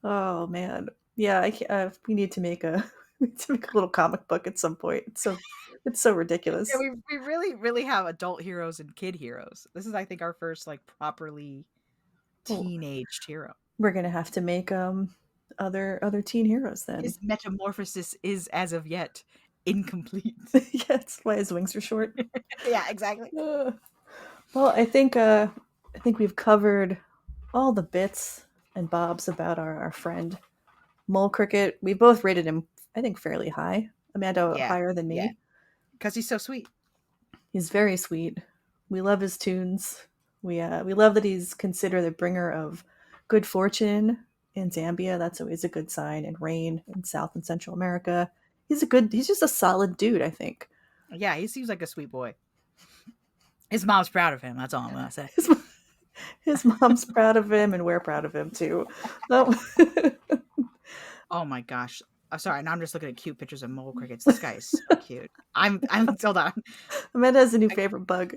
B: Oh man, yeah. We need to make a little comic book at some point. It's so ridiculous.
A: Yeah, we really, really have adult heroes and kid heroes. This is, I think, our first like properly teenaged hero.
B: We're gonna have to make other teen heroes then.
A: His metamorphosis is as of yet incomplete.
B: Yeah, that's why his wings are short.
A: Yeah, exactly.
B: Well, I think we've covered all the bits and bobs about our friend Mole Cricket. We both rated him, I think, fairly high. Amanda higher than me.
A: Because he's so sweet.
B: He's very sweet. We love his tunes. We love that he's considered the bringer of good fortune in Zambia. That's always a good sign. And rain in South and Central America. He's just a solid dude, I think.
A: Yeah, he seems like a sweet boy. His mom's proud of him. That's all I'm going to say.
B: His mom's proud of him, and we're proud of him, too.
A: Oh, my gosh. I'm sorry. Now I'm just looking at cute pictures of mole crickets. This guy is so cute. I'm hold on.
B: Amanda has a new favorite bug.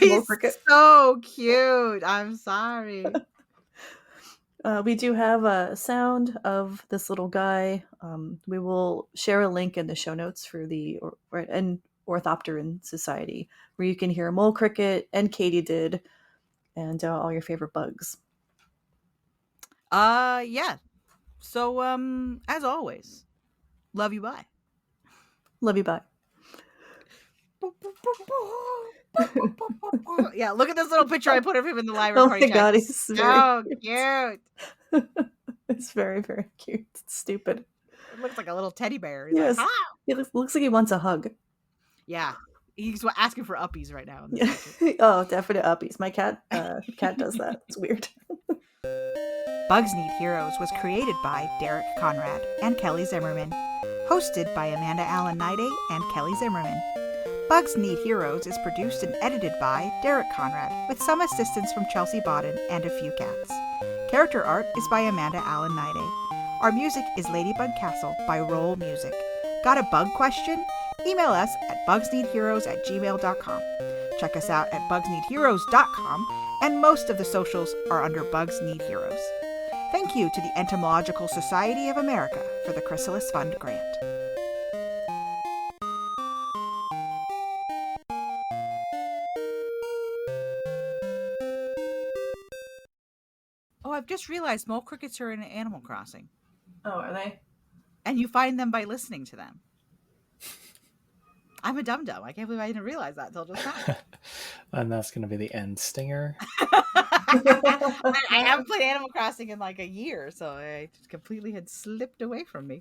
A: He's mole cricket. So cute. I'm sorry.
B: We do have a sound of this little guy. We will share a link in the show notes for the Orthopteran Society, where you can hear Mole Cricket and Katydid and all your favorite bugs.
A: Yeah. So, as always, love you, bye.
B: Love you, bye.
A: Yeah, look at this little picture I put of him in the live recording.
B: Oh my god, he's
A: so cute.
B: It's very, very cute. It's stupid.
A: It looks like a little teddy bear.
B: He's like, he looks like he wants a hug.
A: Yeah, he's asking for uppies right now.
B: Oh, definite uppies. My cat does that. It's weird.
A: Bugs Need Heroes was created by Derek Conrad and Kelly Zimmerman. Hosted by Amanda Niday and Kelly Zimmerman. Bugs Need Heroes is produced and edited by Derek Conrad, with some assistance from Chelsey Bawden and a few cats. Character art is by Amanda Niday. Our music is Ladybug Castle by Rolemusic. Got a bug question? Email us at bugsneedheroes@gmail.com. Check us out at bugsneedheroes.com, and most of the socials are under Bugs Need Heroes. Thank you to the Entomological Society of America for the Chrysalis Fund grant. Oh, I've just realized mole crickets are in Animal Crossing.
B: Oh, are they?
A: And you find them by listening to them. I'm a dum-dum. I can't believe I didn't realize that until just now.
C: And that's going to be the end stinger.
A: I haven't played Animal Crossing in like a year, so it completely had slipped away from me.